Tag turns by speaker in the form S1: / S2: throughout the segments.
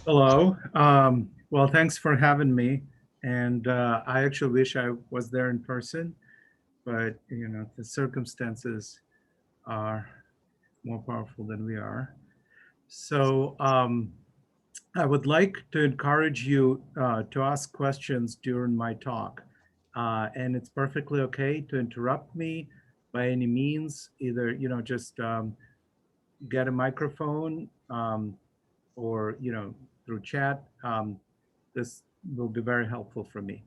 S1: Hello. Well, thanks for having me. And I actually wish I was there in person, but the circumstances are more powerful than we are. So I would like to encourage you to ask questions during my talk. And it's perfectly okay to interrupt me by any means, either, just get a microphone or, through chat. This will be very helpful for me.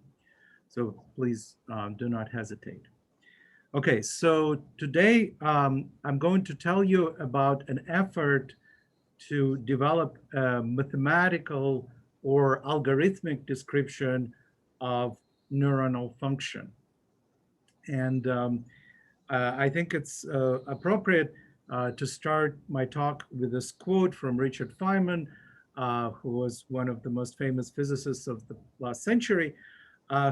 S1: So please do not hesitate. Okay, so today I'm going to tell you about an effort to develop a mathematical or algorithmic description of neuronal function. And I think it's appropriate to start my talk with this quote from Richard Feynman, who was one of the most famous physicists of the last century,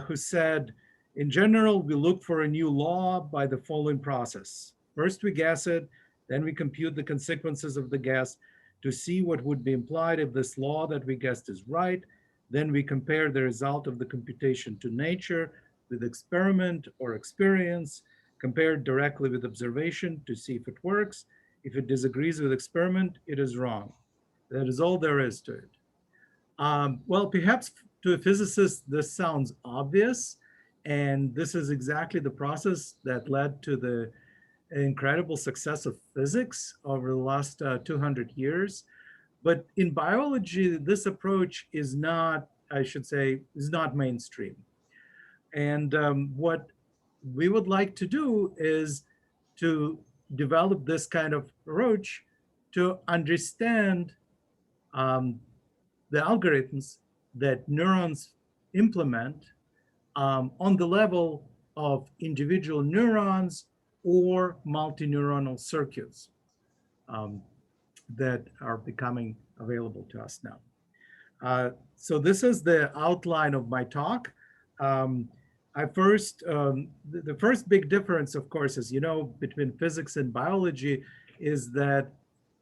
S1: who said, in general, we look for a new law by the following process. First, we guess it, then we compute the consequences of the guess to see what would be implied if this law that we guessed is right. Then we compare the result of the computation to nature with experiment or experience, compare it directly with observation to see if it works. If it disagrees with experiment, it is wrong. That is all there is to it. Well, perhaps to a physicist, this sounds obvious, and this is exactly the process that led to the incredible success of physics over the last 200 years. But in biology, this approach is not, I should say, is not mainstream. And what we would like to do is to develop this kind of approach to understand um, the algorithms that neurons implement on the level of individual neurons or multineuronal circuits um, that are becoming available to us now. So this is the outline of my talk. Um, the first big difference, of course, as you know, between physics and biology is that,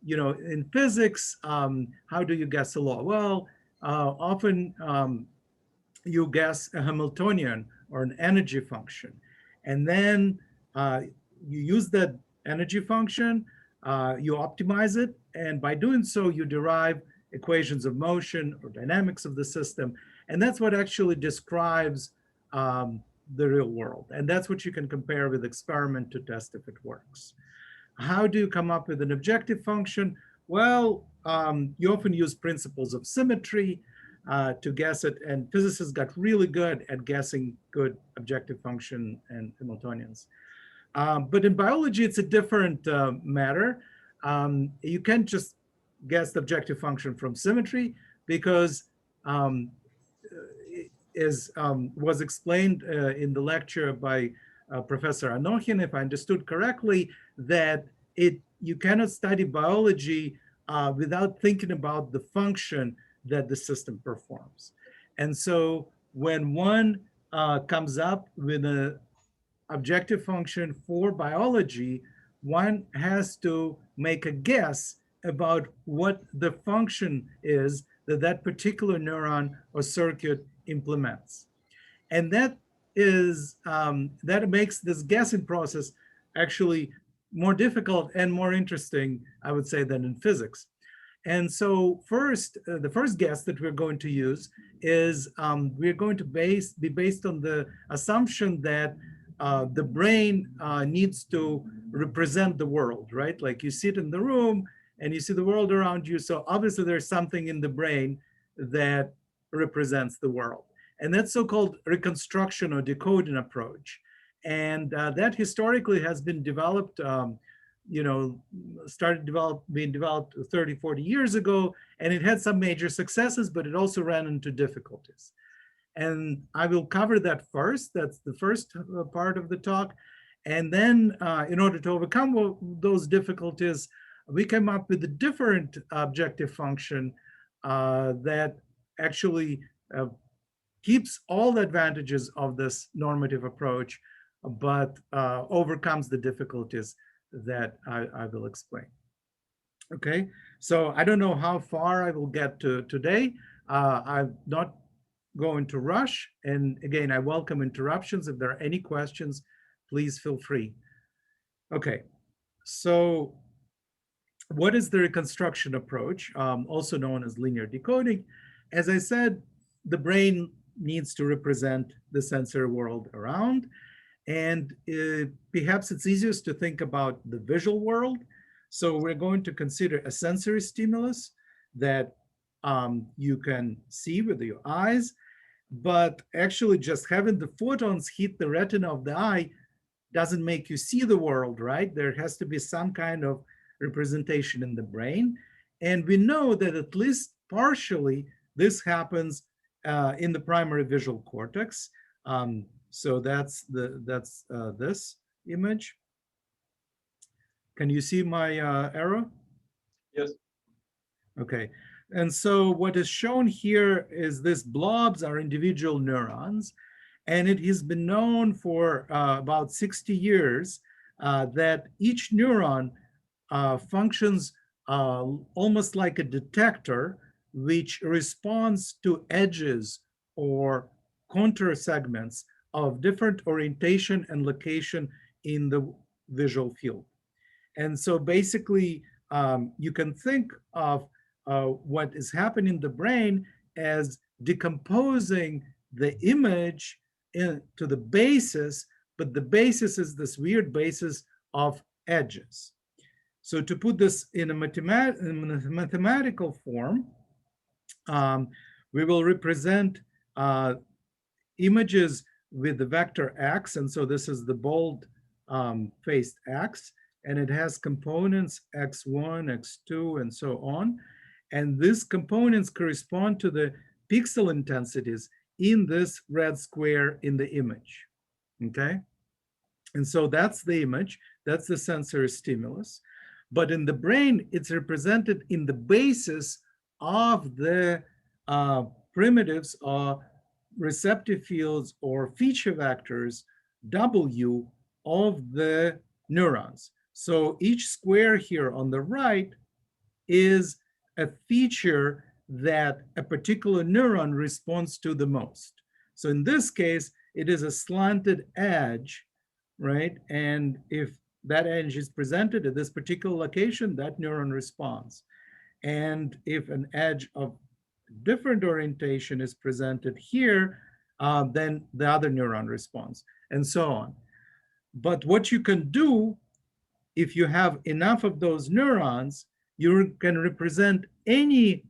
S1: in physics, how do you guess a law? Well, often you guess a Hamiltonian or an energy function. And then you use that energy function, you optimize it, and by doing so, you derive equations of motion or dynamics of the system. And that's what actually describes the real world. And that's what you can compare with experiment to test if it works. How do you come up with an objective function? Well, you often use principles of symmetry to guess it, and physicists got really good at guessing good objective function and Hamiltonians. But in biology, it's a different matter. You can't just guess the objective function from symmetry because um, as was explained in the lecture by Professor Anokhin, if I understood correctly, that you cannot study biology without thinking about the function that the system performs. And so when one comes up with an objective function for biology, one has to make a guess about what the function is that that particular neuron or circuit implements. And that makes this guessing process actually more difficult and more interesting, I would say, than in physics. And so the first guess that we're going to use is we're going to be based on the assumption that the brain needs to represent the world, right? Like you sit in the room and you see the world around you. So obviously there's something in the brain that represents the world. And that's so-called reconstruction or decoding approach. And that historically has been developed, being developed 30, 40 years ago. And it had some major successes, but it also ran into difficulties. And I will cover that first. That's the first part of the talk. And then in order to overcome those difficulties, we came up with a different objective function that actually keeps all the advantages of this normative approach, but overcomes the difficulties that I will explain. Okay, so I don't know how far I will get to today. I'm not going to rush. And again, I welcome interruptions. If there are any questions, please feel free. Okay, so what is the reconstruction approach, also known as linear decoding? As I said, the brain needs to represent the sensory world around. And perhaps it's easiest to think about the visual world. So we're going to consider a sensory stimulus that you can see with your eyes, but actually just having the photons hit the retina of the eye doesn't make you see the world, right? There has to be some kind of representation in the brain. And we know that at least partially this happens in the primary visual cortex. So that's this image. Can you see my arrow?
S2: Yes.
S1: Okay. And so what is shown here is these blobs are individual neurons. And it has been known for about 60 years that each neuron functions almost like a detector, which responds to edges or contour segments of different orientation and location in the visual field. And so basically, you can think of what is happening in the brain as decomposing the image into the basis, but the basis is this weird basis of edges. So to put this in a mathematical form, we will represent images with the vector x, and so this is the bold faced x, and it has components x1, x2, and so on. And these components correspond to the pixel intensities in this red square in the image, okay? And so that's the image, that's the sensory stimulus. But in the brain, it's represented in the basis of the primitives or receptive fields or feature vectors W of the neurons. So each square here on the right is a feature that a particular neuron responds to the most. So in this case, it is a slanted edge, right? And if that edge is presented at this particular location, that neuron responds. And if an edge of different orientation is presented here, then the other neuron responds, and so on. But what you can do, if you have enough of those neurons, you can represent any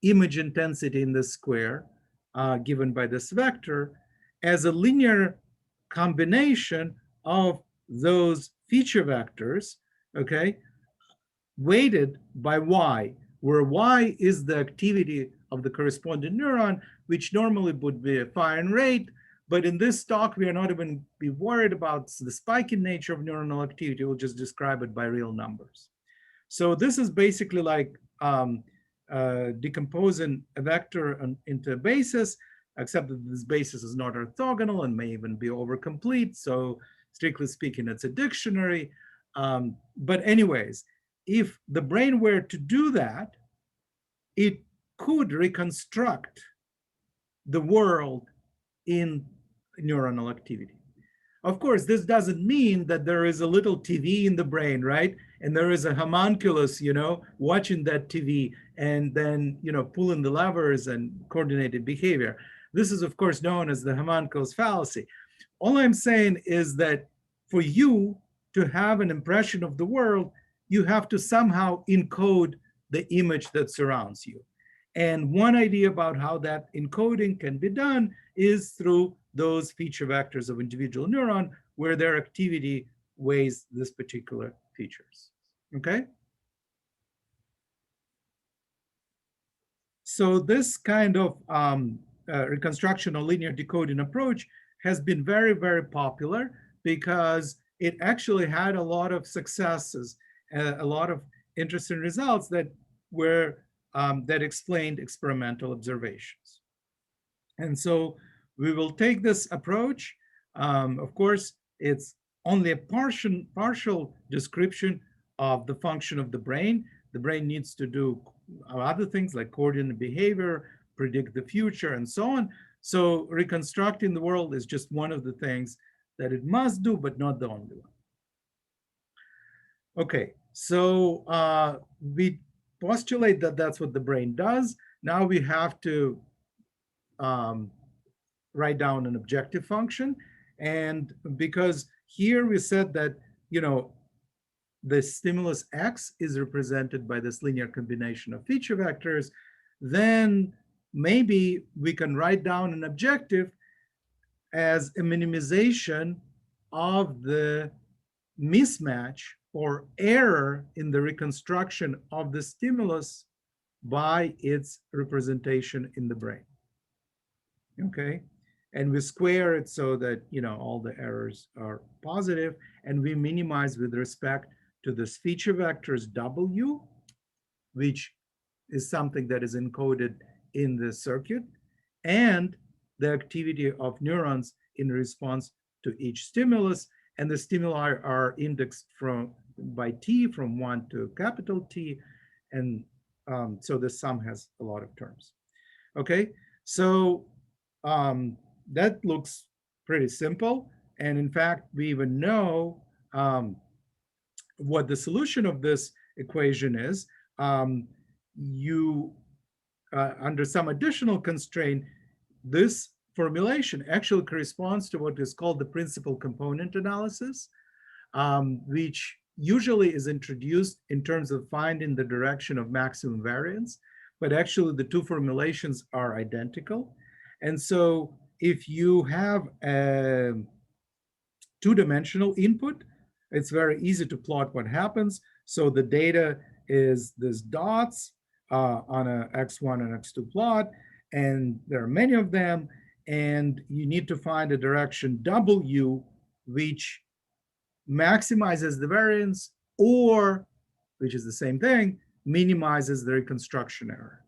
S1: image intensity in the square given by this vector as a linear combination of those feature vectors, okay, weighted by y, where y is the activity of the corresponding neuron, which normally would be a firing rate. But in this talk, we are not even be worried about the spiking nature of neuronal activity. We'll just describe it by real numbers. So this is basically like decomposing a vector into a basis, except that this basis is not orthogonal and may even be overcomplete. So strictly speaking, it's a dictionary. But anyways, if the brain were to do that, it could reconstruct the world in neuronal activity. Of course, this doesn't mean that there is a little TV in the brain, right? And there is a homunculus, watching that TV and then, pulling the levers and coordinated behavior. This is, of course, known as the homunculus fallacy. All I'm saying is that for you to have an impression of the world, you have to somehow encode the image that surrounds you. And one idea about how that encoding can be done is through those feature vectors of individual neuron where their activity weighs this particular features, okay? So this kind of reconstruction or linear decoding approach has been very, very popular because it actually had a lot of successes, a lot of interesting results that were that explained experimental observations. And so we will take this approach. Of course, it's only a partial description of the function of the brain, the brain needs to do other things like coordinate behavior, predict the future, and so on. So reconstructing the world is just one of the things that it must do, but not the only one. Okay, so we postulate that that's what the brain does. Now we have to write down an objective function. And because here we said that, the stimulus X is represented by this linear combination of feature vectors, then maybe we can write down an objective as a minimization of the mismatch or error in the reconstruction of the stimulus by its representation in the brain. Okay, and we square it so that all the errors are positive, and we minimize with respect to this feature vectors W, which is something that is encoded in the circuit, and the activity of neurons in response to each stimulus. And the stimuli are indexed by T from 1 to capital T. And so the sum has a lot of terms. Okay, so that looks pretty simple. And in fact, we even know what the solution of this equation is. Under some additional constraint, this formulation actually corresponds to what is called the principal component analysis, which usually is introduced in terms of finding the direction of maximum variance, but actually the two formulations are identical. And so if you have a two-dimensional input, it's very easy to plot what happens. So the data is this dots on a x1 and x2 plot, and there are many of them, and you need to find a direction W which maximizes the variance, or, which is the same thing, minimizes the reconstruction error.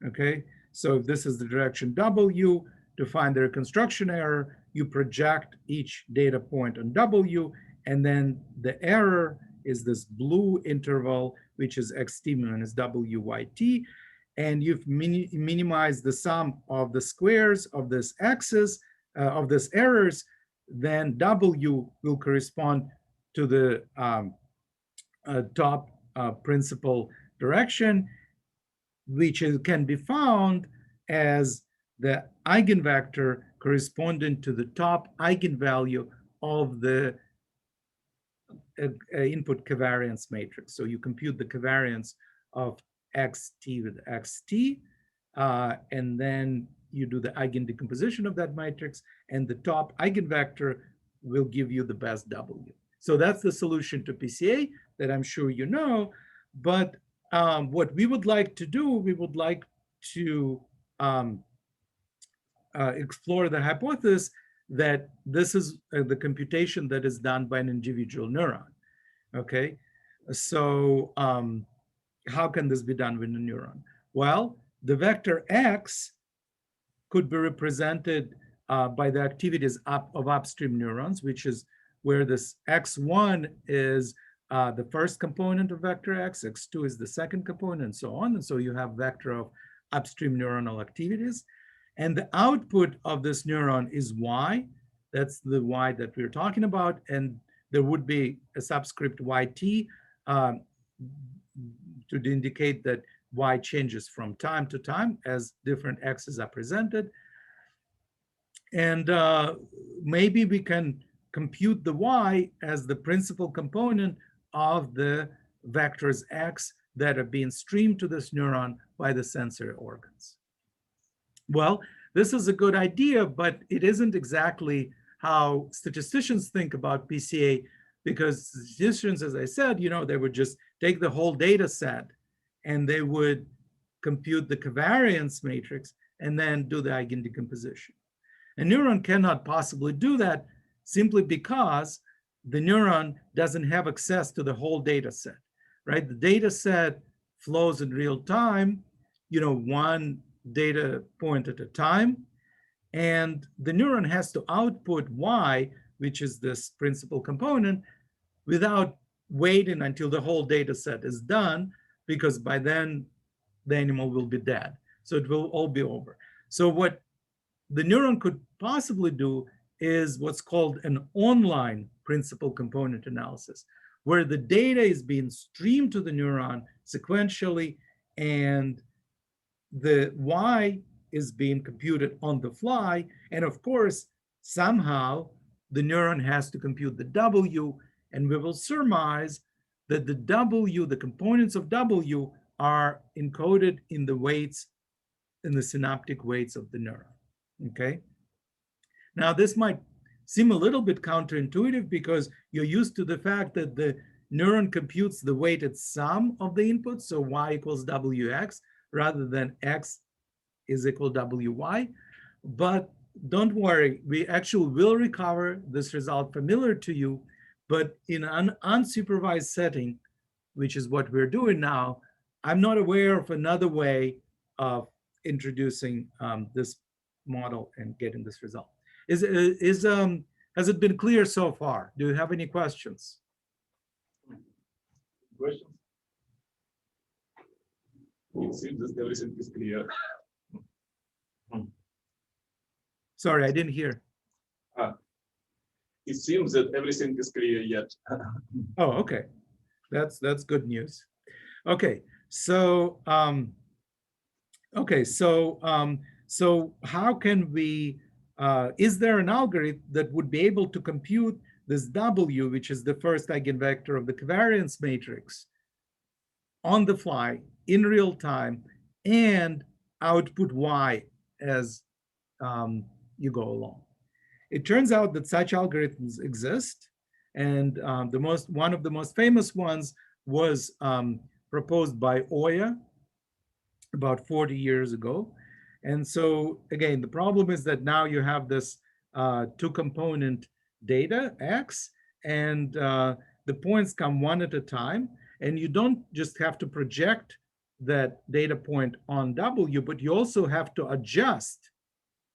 S1: Okay, so if this is the direction W, to find the reconstruction error, you project each data point on W, and then the error is this blue interval, which is xt minus wyt, and you've minimized the sum of the squares of this axis, of this errors, then W will correspond to the top principal direction, which can be found as the eigenvector corresponding to the top eigenvalue of the input covariance matrix. So you compute the covariance of xt with xt, and then you do the eigendecomposition of that matrix, and the top eigenvector will give you the best W. So that's the solution to PCA that I'm sure you know. But what we would like to do, we would like to explore the hypothesis that this is the computation that is done by an individual neuron. Okay, so how can this be done with a neuron? Well, the vector X could be represented by the activities of upstream neurons, which is where this X1 is the first component of vector X, X2 is the second component, and so on. And so you have vector of upstream neuronal activities. And the output of this neuron is Y. That's the Y that we're talking about. And there would be a subscript YT to indicate that Y changes from time to time as different X's are presented. And maybe we can compute the Y as the principal component of the vectors X that are being streamed to this neuron by the sensory organs. Well, this is a good idea, but it isn't exactly how statisticians think about PCA, because statisticians, as I said, they would just take the whole data set and they would compute the covariance matrix and then do the eigendecomposition. A neuron cannot possibly do that simply because the neuron doesn't have access to the whole data set, right? The data set flows in real time, one data point at a time, and the neuron has to output Y, which is this principal component, without waiting until the whole data set is done. because by then the animal will be dead. So it will all be over. So what the neuron could possibly do is what's called an online principal component analysis, where the data is being streamed to the neuron sequentially, and the Y is being computed on the fly. And of course, somehow the neuron has to compute the W, and we will surmise that the W, the components of W, are encoded in the weights, in the synaptic weights of the neuron. Okay. Now, this might seem a little bit counterintuitive because you're used to the fact that the neuron computes the weighted sum of the inputs, so Y equals WX, rather than X is equal WY. But don't worry, we actually will recover this result familiar to you, but in an unsupervised setting, which is what we're doing now, I'm not aware of another way of introducing this model and getting this result. Has it been clear so far? Do you have any questions?
S2: Questions? It seems that everything is clear.
S1: Sorry, I didn't hear.
S2: It seems that everything is clear yet.
S1: Oh, okay. That's good news. Okay, so so how can we? Is there an algorithm that would be able to compute this W, which is the first eigenvector of the covariance matrix, on the fly in real time, and output Y as you go along? It turns out that such algorithms exist, and one of the most famous ones was proposed by Oya about 40 years ago. And so again, the problem is that now you have this two-component data, X, and the points come one at a time, and you don't just have to project that data point on W, but you also have to adjust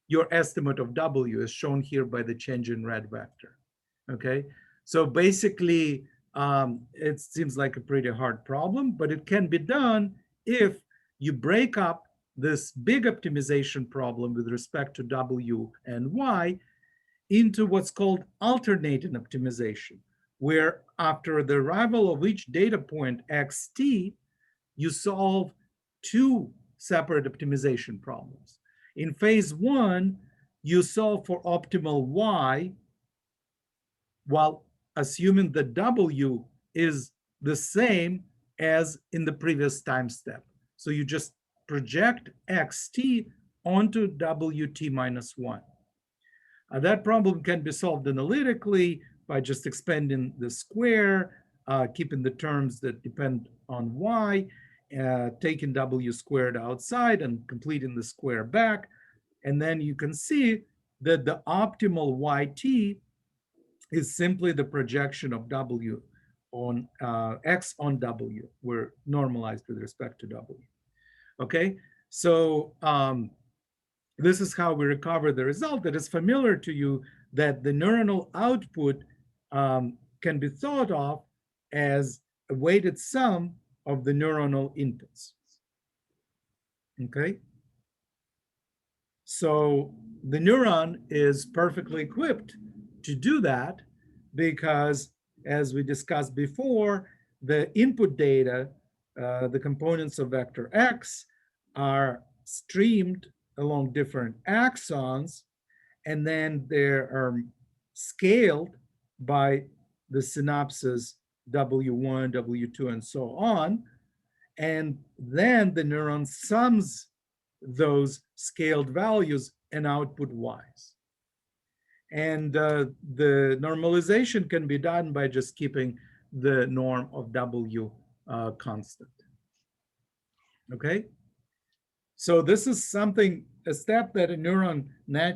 S1: your estimate of W, as shown here by the change in red vector. Okay, so basically, it seems like a pretty hard problem, but it can be done if you break up this big optimization problem with respect to W and Y into what's called alternating optimization, where after the arrival of each data point xt, you solve two separate optimization problems. In phase one, you solve for optimal Y while assuming that W is the same as in the previous time step. So you just project xt onto Wt minus 1. That problem can be solved analytically by just expanding the square, keeping the terms that depend on Y, taking W squared outside and completing the square back. And then you can see that the optimal Yt is simply the projection of W on X on W. We're normalized with respect to W. Okay, so this is how we recover the result that is familiar to you, that the neuronal output can be thought of as a weighted sum of the neuronal inputs. Okay, so the neuron is perfectly equipped to do that because, as we discussed before, the input data, the components of vector X, are streamed along different axons, and then they are scaled by the synapses W1, W2, and so on. And then the neuron sums those scaled values and output Ys. And the normalization can be done by just keeping the norm of W constant. Okay? So this is something, a step that a neuron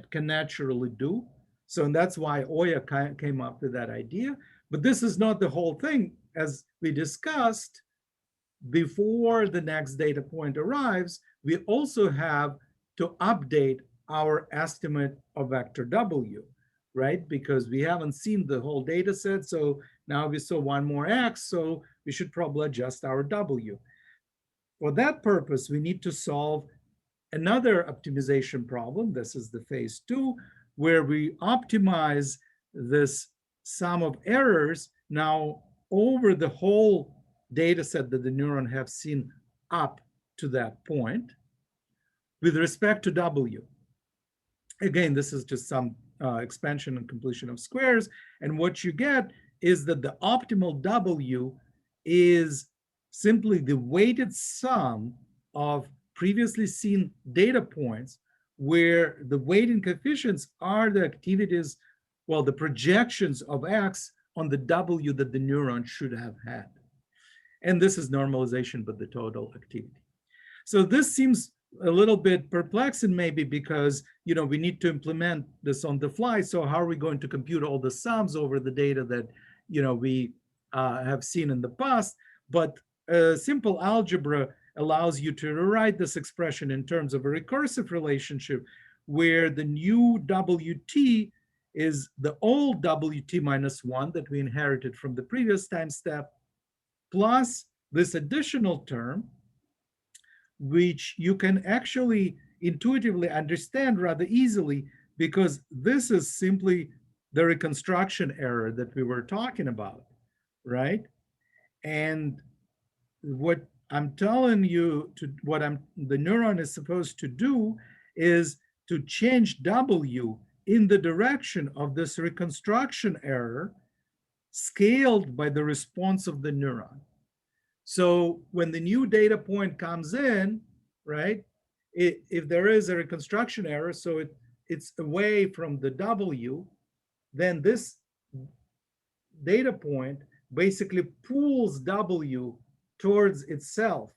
S1: can naturally do. So and that's why Oya came up with that idea. But this is not the whole thing. As we discussed, before the next data point arrives, we also have to update our estimate of vector W, right? Because we haven't seen the whole data set. So now we saw one more X, so we should probably adjust our W. For that purpose, we need to solve another optimization problem. This is the phase 2, where we optimize this sum of errors now over the whole data set that the neuron have seen up to that point with respect to W. Again, this is just some expansion and completion of squares. And what you get is that the optimal W is simply the weighted sum of previously seen data points where the weighting coefficients are the activities, well, the projections of X on the W that the neuron should have had. And this is normalization, but the total activity. So this seems a little bit perplexing maybe because, you know, we need to implement this on the fly. So how are we going to compute all the sums over the data that, you know, we have seen in the past? But simple algebra allows you to rewrite this expression in terms of a recursive relationship where the new WT is the old WT minus 1 that we inherited from the previous time step, plus this additional term, which you can actually intuitively understand rather easily because this is simply the reconstruction error that we were talking about, right? And what I'm telling you, the neuron is supposed to do is to change W in the direction of this reconstruction error scaled by the response of the neuron. So when the new data point comes in, right, if there is a reconstruction error, so it's away from the W, then this data point basically pulls W towards itself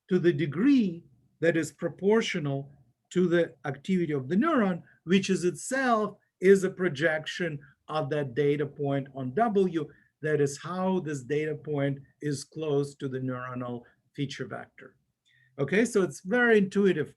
S1: to the degree that is proportional to the activity of the neuron, which is itself is a projection of that data point on W. That is how this data point is close to the neuronal feature vector. Okay, so it's very intuitive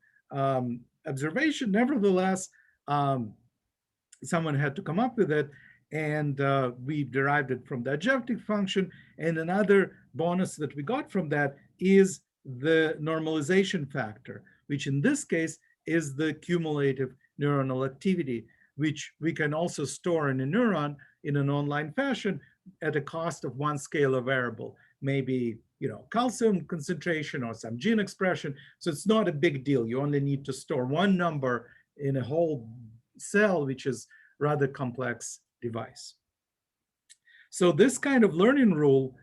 S1: observation. Nevertheless, someone had to come up with it, and we derived it from the adjective function. And another bonus that we got from that is the normalization factor, which in this case is the cumulative neuronal activity, which we can also store in a neuron in an online fashion at a cost of one scalar variable, maybe, you know, calcium concentration or some gene expression. So it's not a big deal. You only need to store one number in a whole cell, which is rather complex device. So this kind of learning rule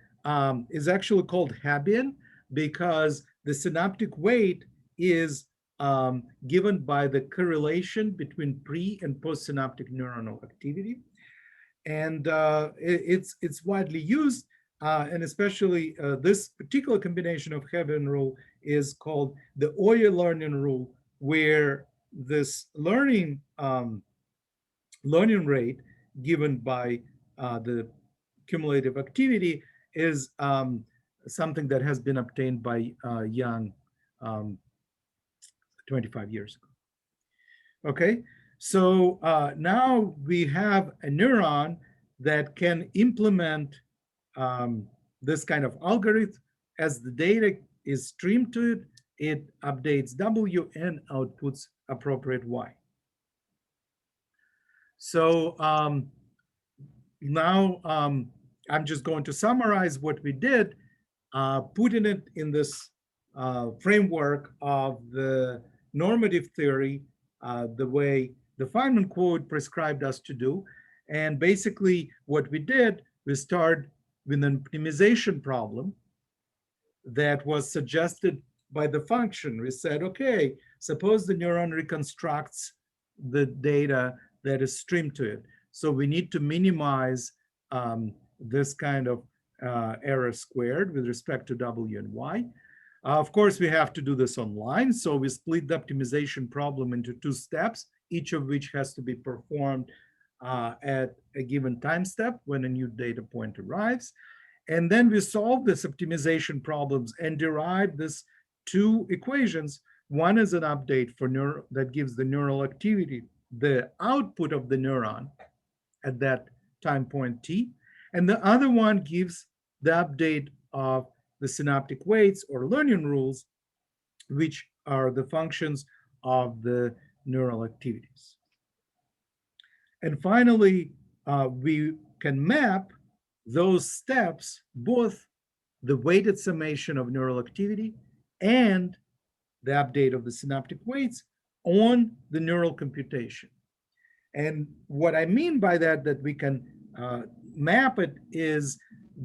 S1: is actually called Hebbian because the synaptic weight is given by the correlation between pre and postsynaptic neuronal activity. And it's widely used, and especially this particular combination of Hebbian rule is called the Euler learning rule, where this learning rate given by the cumulative activity is something that has been obtained by Young 25 years ago. Okay, so now we have a neuron that can implement this kind of algorithm. As the data is streamed to it, it updates W and outputs appropriate Y. So now I'm just going to summarize what we did, putting it in this framework of the normative theory, the way the Feynman quote prescribed us to do. And basically what we did, we started with an optimization problem that was suggested by the function. We said, okay, suppose the neuron reconstructs the data that is streamed to it. So we need to minimize this kind of error squared with respect to W and Y. Of course, we have to do this online. So we split the optimization problem into 2 steps, each of which has to be performed at a given time step when a new data point arrives. And then we solve this optimization problems and derive this 2 equations. One is an update for that gives the neural activity, the output of the neuron at that time point t. And the other one gives the update of the synaptic weights or learning rules, which are the functions of the neural activities. And finally, we can map those steps, both the weighted summation of neural activity and the update of the synaptic weights on the neural computation. And what I mean by that, that we can map it, is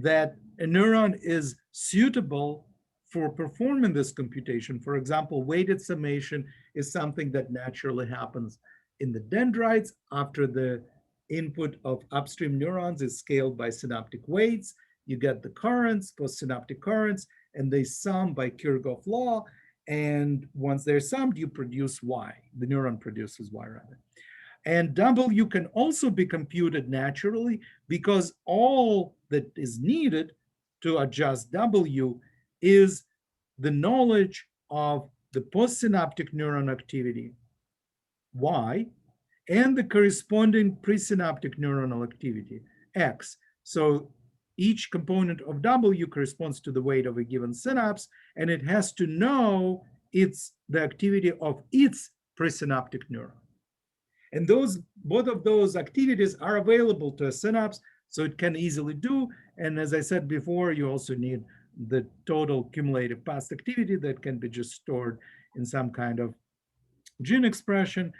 S1: that a neuron is suitable for performing this computation. For example, weighted summation is something that naturally happens in the dendrites after the input of upstream neurons is scaled by synaptic weights. You get the currents, postsynaptic currents, and they sum by Kirchhoff law. And once they're summed, you produce Y. The neuron produces Y rather. And W can also be computed naturally, because all that is needed to adjust W is the knowledge of the postsynaptic neuron activity, Y, and the corresponding presynaptic neuronal activity, X. So each component of W corresponds to the weight of a given synapse, and it has to know the activity of its presynaptic neuron. And both of those activities are available to a synapse, so it can easily do. And as I said before, you also need the total cumulative past activity that can be just stored in some kind of gene expression.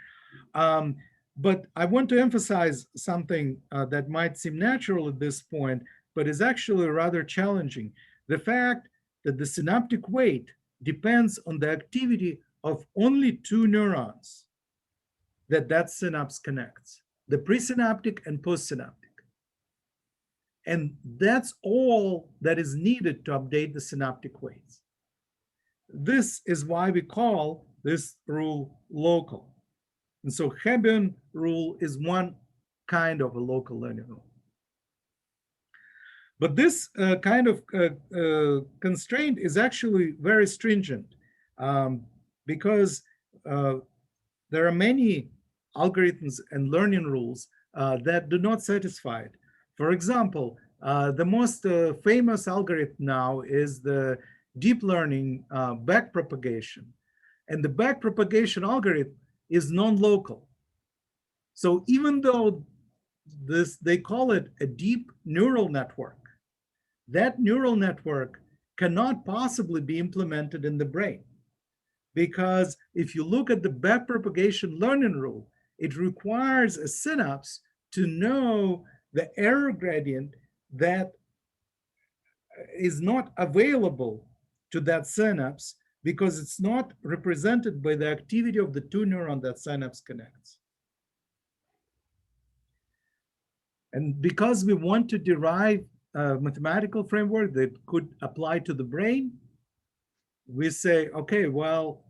S1: But I want to emphasize something that might seem natural at this point, but is actually rather challenging. The fact that the synaptic weight depends on the activity of only two neurons that synapse connects, the presynaptic and postsynaptic. And that's all that is needed to update the synaptic weights. This is why we call this rule local. And so Hebbian rule is one kind of a local learning rule. But this kind of constraint is actually very stringent, because there are many algorithms and learning rules that do not satisfy it. For example, the most famous algorithm now is the deep learning backpropagation. And the backpropagation algorithm is non-local. So even though they call it a deep neural network, that neural network cannot possibly be implemented in the brain. Because if you look at the backpropagation learning rule, it requires a synapse to know the error gradient that is not available to that synapse, because it's not represented by the activity of the two neurons that synapse connects. And because we want to derive a mathematical framework that could apply to the brain, we say, okay, well,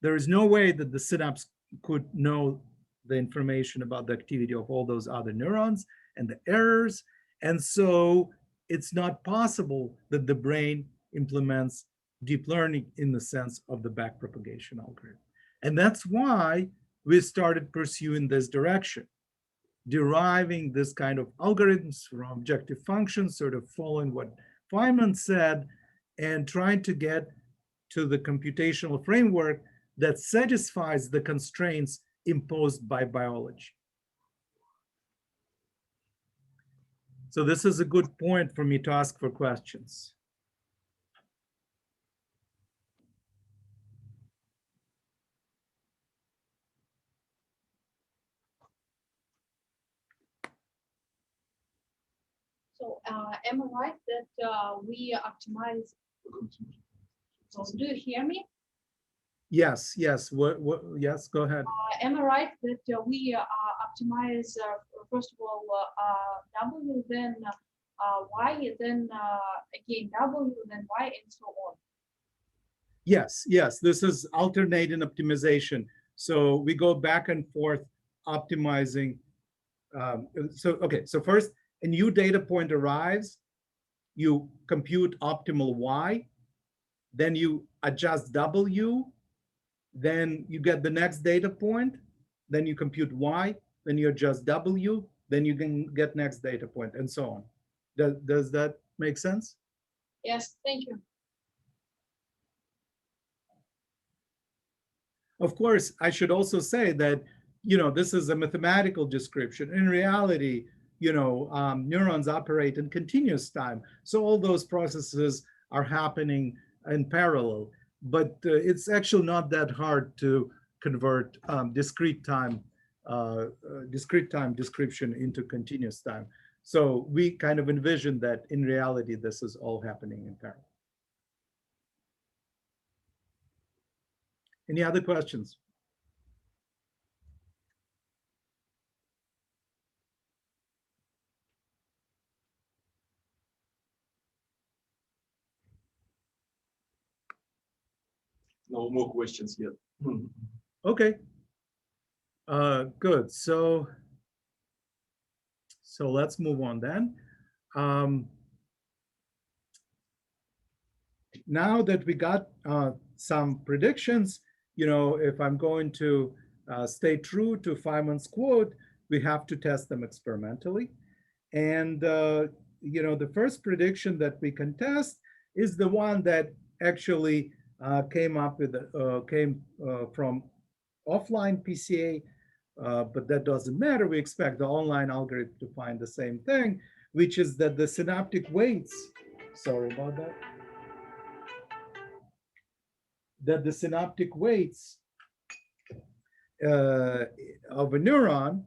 S1: there is no way that the synapse could know the information about the activity of all those other neurons and the errors. And so it's not possible that the brain implements deep learning in the sense of the backpropagation algorithm. And that's why we started pursuing this direction, deriving this kind of algorithms from objective functions, sort of following what Feynman said, and trying to get to the computational framework that satisfies the constraints imposed by biology. So this is a good point for me to ask for questions.
S3: So am I right that we optimize? So do you hear me?
S1: Yes, yes. Yes, go ahead.
S3: Am I right that we optimize first of all W, then Y, then again W, then Y, and so on?
S1: Yes, yes. This is alternating optimization. So we go back and forth optimizing. So first, a new data point arrives. You compute optimal Y. Then you adjust W. Then you get the next data point. Then you compute Y. Then you adjust W. Then you can get next data point, and so on. Does that make sense?
S3: Yes, thank you.
S1: Of course, I should also say that, this is a mathematical description. In reality, neurons operate in continuous time. So all those processes are happening in parallel, but it's actually not that hard to convert discrete time description into continuous time. So we kind of envision that in reality, this is all happening in parallel. Any other questions?
S2: No more questions yet.
S1: Okay. Good. So let's move on then. Now that we got some predictions, if I'm going to stay true to Feynman's quote, we have to test them experimentally. And the first prediction that we can test is the one that actually came from offline PCA, but that doesn't matter. We expect the online algorithm to find the same thing, which is that the synaptic weights, sorry about that, that the synaptic weights of a neuron,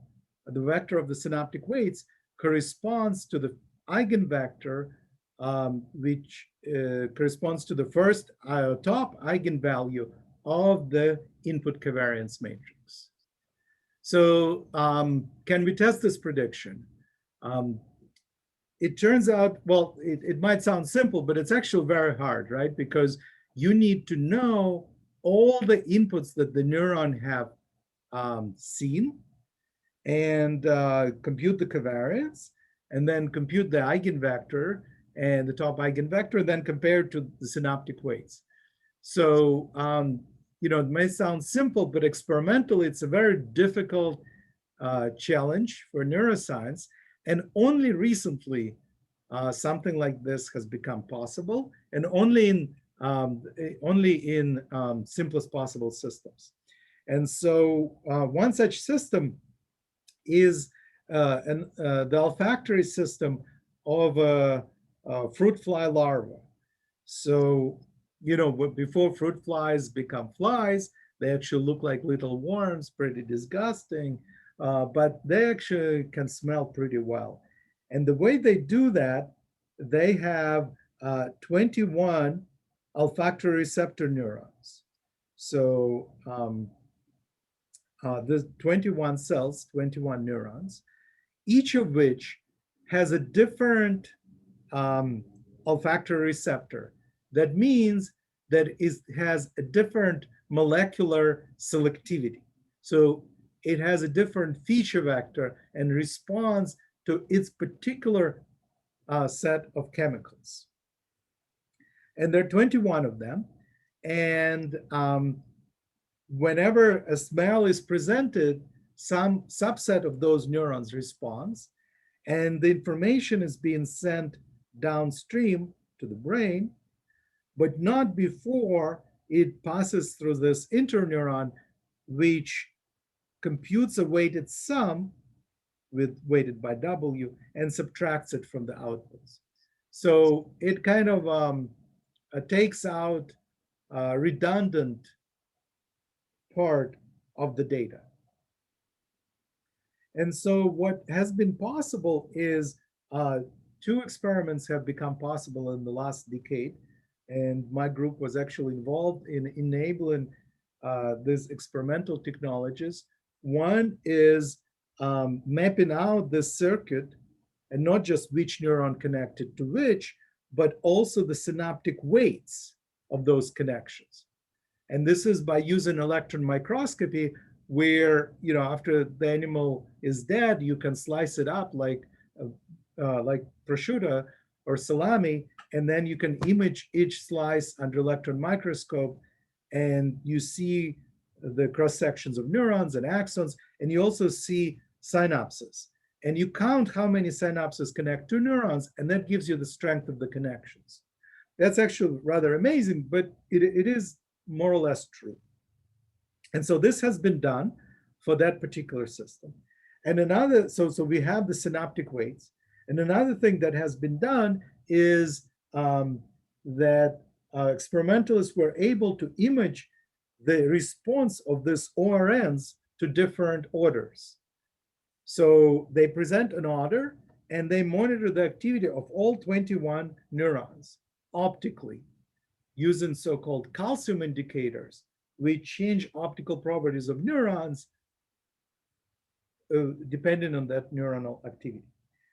S1: the vector of the synaptic weights, corresponds to the eigenvector, which corresponds to the first top eigenvalue of the input covariance matrix. So can we test this prediction? It turns out, well, it might sound simple, but it's actually very hard, right? Because you need to know all the inputs that the neuron have seen and compute the covariance, and then compute the eigenvector and the top eigenvector, and then compare it to the synaptic weights. So, it may sound simple, but experimentally, it's a very difficult challenge for neuroscience. And only recently, something like this has become possible, and only in simplest possible systems. And so one such system is the olfactory system of a fruit fly larva. So, before fruit flies become flies, they actually look like little worms, pretty disgusting, but they actually can smell pretty well. And the way they do that, they have 21 olfactory receptor neurons. So there's 21 cells, 21 neurons, each of which has a different olfactory receptor. That means that it has a different molecular selectivity. So it has a different feature vector and responds to its particular set of chemicals. And there are 21 of them. And whenever a smell is presented, some subset of those neurons responds, and the information is being sent downstream to the brain, but not before it passes through this interneuron, which computes a weighted sum weighted by W and subtracts it from the outputs. So it kind of takes out a redundant part of the data. And so what has been possible is two experiments have become possible in the last decade. And my group was actually involved in enabling these experimental technologies. One is mapping out the circuit, and not just which neuron connected to which, but also the synaptic weights of those connections. And this is by using electron microscopy, where, after the animal is dead, you can slice it up like prosciutto or salami, and then you can image each slice under electron microscope, and you see the cross sections of neurons and axons, and you also see synapses. And you count how many synapses connect to neurons, and that gives you the strength of the connections. That's actually rather amazing, but it is more or less true. And so this has been done for that particular system. And another, so we have the synaptic weights. And another thing that has been done is that experimentalists were able to image the response of these ORNs to different orders. So they present an order and they monitor the activity of all 21 neurons optically using so-called calcium indicators, which change optical properties of neurons depending on that neuronal activity.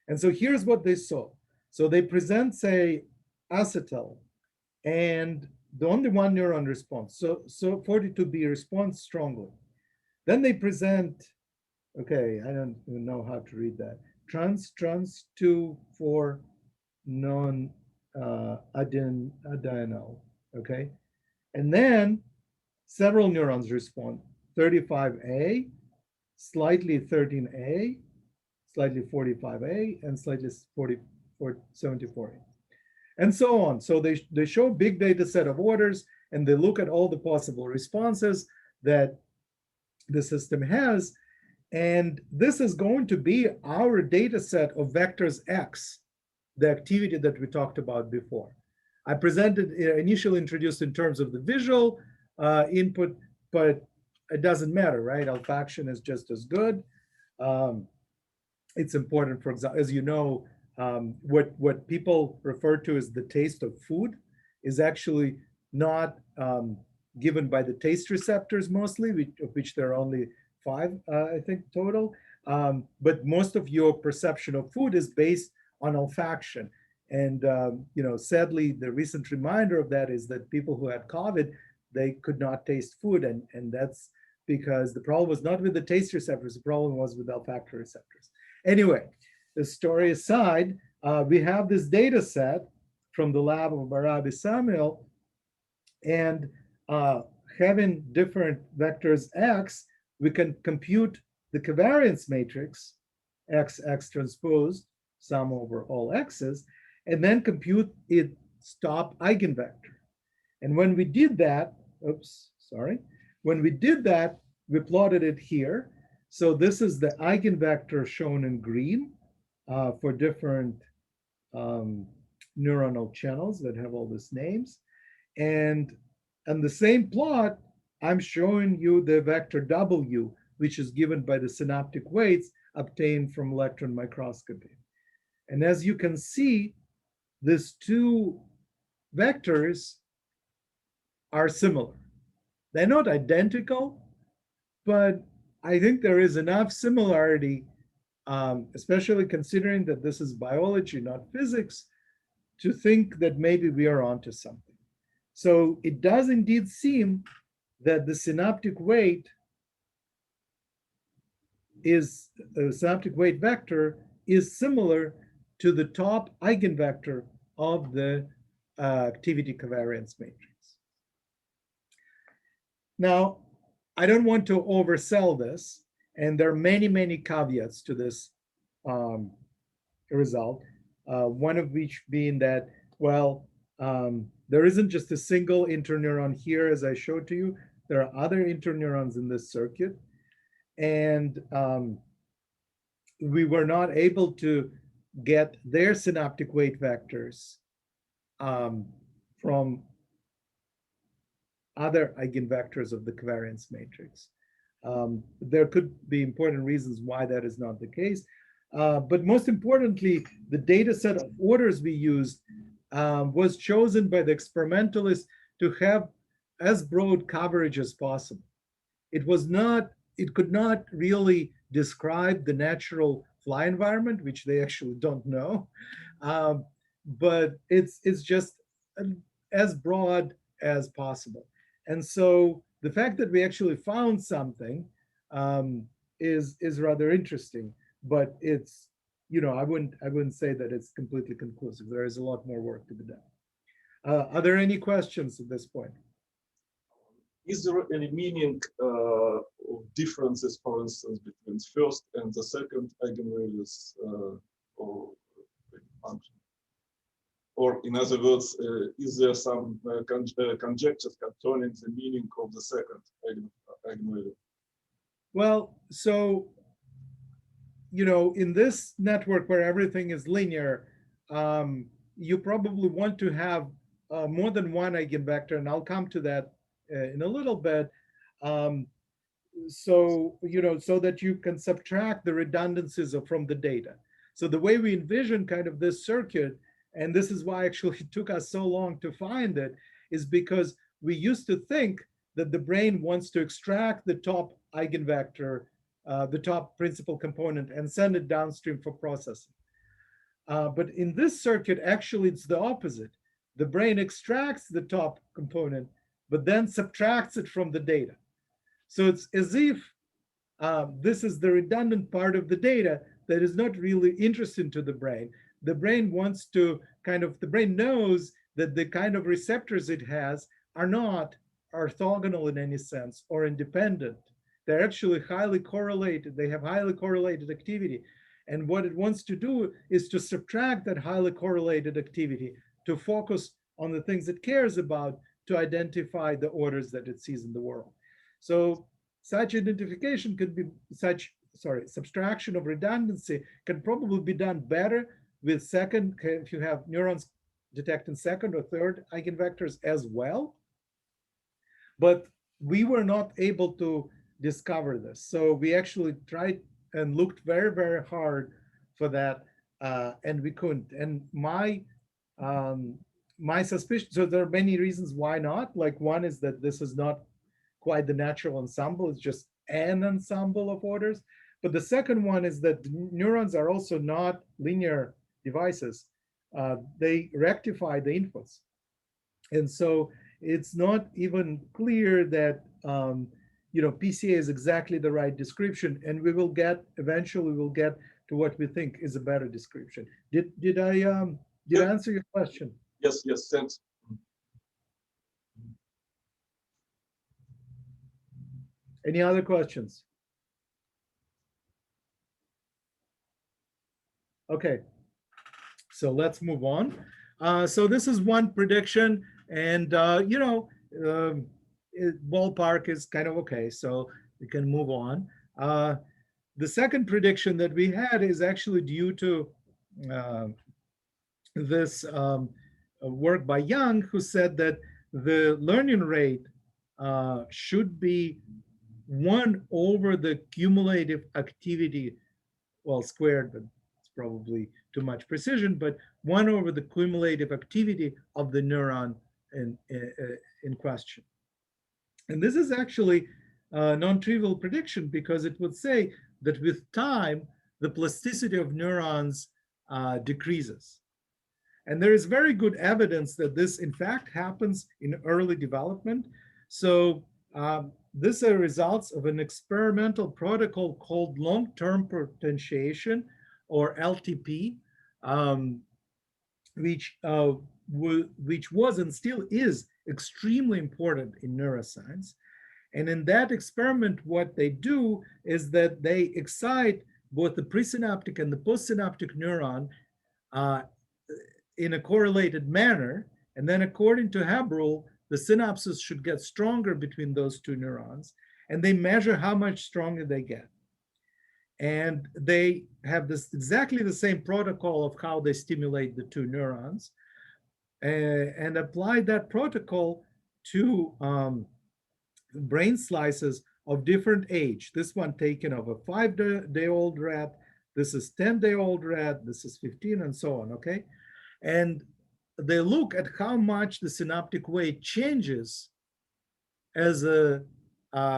S1: And so here's what they saw. So they present, say, acetyl, and the only one neuron responds. So 42B responds strongly. Then they present, okay, I don't even know how to read that. Trans 2 for non-adenal, okay? And then several neurons respond, 35A, slightly 13A, slightly 45A, and slightly 74A, and so on. So they show a big data set of orders, and they look at all the possible responses that the system has. And this is going to be our data set of vectors X, the activity that we talked about before. I presented, initially introduced in terms of the visual input, but it doesn't matter, right? Olfaction is just as good. It's important, for example, as you know, what people refer to as the taste of food is actually not given by the taste receptors mostly, of which there are only 5, I think, total. But most of your perception of food is based on olfaction. And sadly, the recent reminder of that is that people who had COVID, they could not taste food, and that's because the problem was not with the taste receptors, the problem was with olfactory receptors. Anyway, the story aside, we have this data set from the lab of Barabi Samuel, and having different vectors X, we can compute the covariance matrix, X transposed, sum over all X's, and then compute its top eigenvector. And when we did that, when we did that, we plotted it here. So this is the eigenvector shown in green for different neuronal channels that have all these names. And on the same plot, I'm showing you the vector W, which is given by the synaptic weights obtained from electron microscopy. And as you can see, these two vectors are similar. They're not identical, but I think there is enough similarity, especially considering that this is biology, not physics, to think that maybe we are onto something. So it does indeed seem that the synaptic weight vector is similar to the top eigenvector of the activity covariance matrix. Now, I don't want to oversell this, and there are many, many caveats to this result. One of which being that, well, there isn't just a single interneuron here, as I showed to you. There are other interneurons in this circuit, and we were not able to get their synaptic weight vectors from other eigenvectors of the covariance matrix. There could be important reasons why that is not the case. But most importantly, the data set of orders we used was chosen by the experimentalists to have as broad coverage as possible. It could not really describe the natural fly environment, which they actually don't know. But it's just as broad as possible. And so the fact that we actually found something is rather interesting, but it's, I wouldn't say that it's completely conclusive. There is a lot more work to be done. Are there any questions at this point?
S2: Is there any meaning of differences, for instance, between first and the second eigenvalues or function? Or in other words, is there some conjectures concerning the meaning of the second eigenvalue? eigenvalue?
S1: Well, so, you know, in this network where everything is linear, you probably want to have more than one eigenvector, and I'll come to that in a little bit. Um, so, you know, so that you can subtract the redundancies from the data. So the way we envision kind of this circuit, and this is why actually it took us so long to find it, is because we used to think that the brain wants to extract the top eigenvector, the top principal component, and send it downstream for processing. But in this circuit, actually, it's the opposite. The brain extracts the top component, but then subtracts it from the data. So it's as if this is the redundant part of the data that is not really interesting to the brain. The brain wants to the brain knows that the kind of receptors it has are not orthogonal in any sense or independent. They're actually highly correlated. They have highly correlated activity. And what it wants to do is to subtract that highly correlated activity to focus on the things it cares about, to identify the orders that it sees in the world. So such identification could be subtraction of redundancy can probably be done better with second, if you have neurons detecting second or third eigenvectors as well. But we were not able to discover this. So we actually tried and looked very, very hard for that, and we couldn't. And my suspicion, so there are many reasons why not. Like one is that this is not quite the natural ensemble, it's just an ensemble of orders. But the second one is that neurons are also not linear devices. They rectify the inputs. And so it's not even clear that PCA is exactly the right description, and eventually we'll get to what we think is a better description. Did I answer your question?
S2: Yes, thanks.
S1: Any other questions? Okay, so let's move on. So this is one prediction, and ballpark is kind of okay, so we can move on. The second prediction that we had is actually due to this work by Young, who said that the learning rate should be 1 over the cumulative activity, well, squared, but it's probably too much precision, but 1 over the cumulative activity of the neuron in question. And this is actually a non-trivial prediction, because it would say that with time, the plasticity of neurons decreases. And there is very good evidence that this, in fact, happens in early development. So these are results of an experimental protocol called long-term potentiation, or LTP, which was and still is extremely important in neuroscience. And in that experiment, what they do is that they excite both the presynaptic and the postsynaptic neuron in a correlated manner. And then according to Haberl, the synapses should get stronger between those two neurons, and they measure how much stronger they get. And they have this exactly the same protocol of how they stimulate the two neurons, and apply that protocol to brain slices of different age. This one taken of a 5-day-old rat, this is 10-day-old rat, this is 15, and so on, okay? And they look at how much the synaptic weight changes as a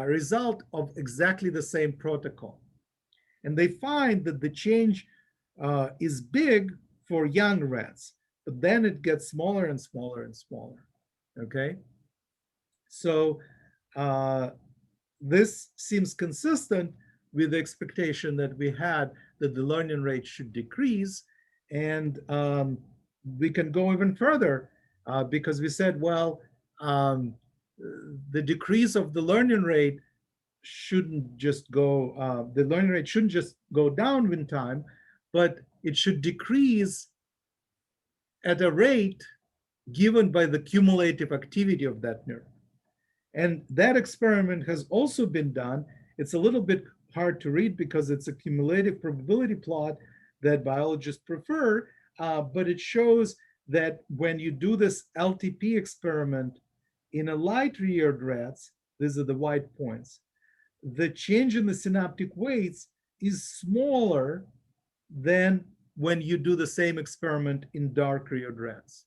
S1: result of exactly the same protocol. And they find that the change is big for young rats, but then it gets smaller and smaller and smaller, okay? So this seems consistent with the expectation that we had that the learning rate should decrease. And we can go even further because we said, well, the decrease of the learning rate shouldn't just go, the learning rate shouldn't just go down with time, but it should decrease at a rate given by the cumulative activity of that neuron. And that experiment has also been done. It's a little bit hard to read because it's a cumulative probability plot that biologists prefer, but it shows that when you do this LTP experiment in a light-reared rats, these are the white points, the change in the synaptic weights is smaller than when you do the same experiment in dark-reared rats.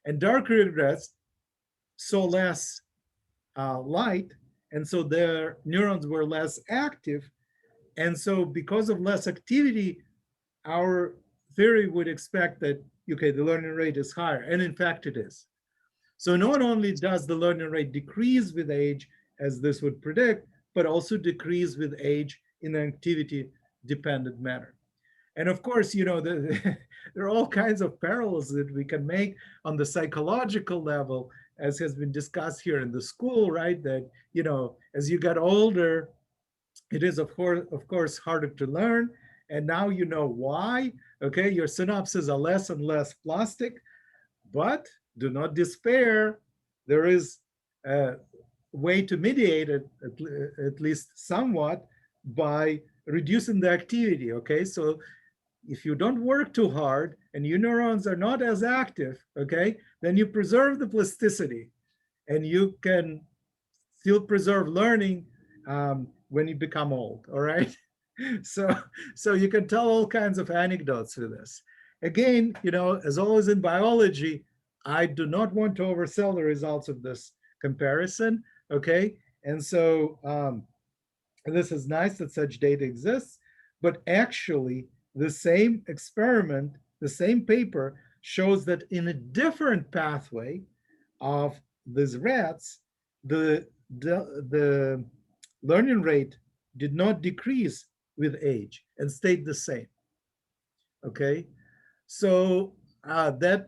S1: And dark-reared rats saw less light, and so their neurons were less active. And so because of less activity, our theory would expect that, okay, the learning rate is higher, and in fact it is. So not only does the learning rate decrease with age, as this would predict, but also decrease with age in an activity-dependent manner. And of course, there are all kinds of parallels that we can make on the psychological level, as has been discussed here in the school, right? That, as you get older, it is, of course, harder to learn. And now you know why. Okay, your synapses are less and less plastic, but do not despair. There is a way to mediate it, at least somewhat, by reducing the activity. Okay, so if you don't work too hard and your neurons are not as active, okay, then you preserve the plasticity and you can still preserve learning when you become old, all right? So you can tell all kinds of anecdotes with this. Again, as always in biology, I do not want to oversell the results of this comparison, okay? And so this is nice that such data exists, but actually the same experiment, the same paper shows that in a different pathway of these rats, the learning rate did not decrease with age and stayed the same. Okay, so that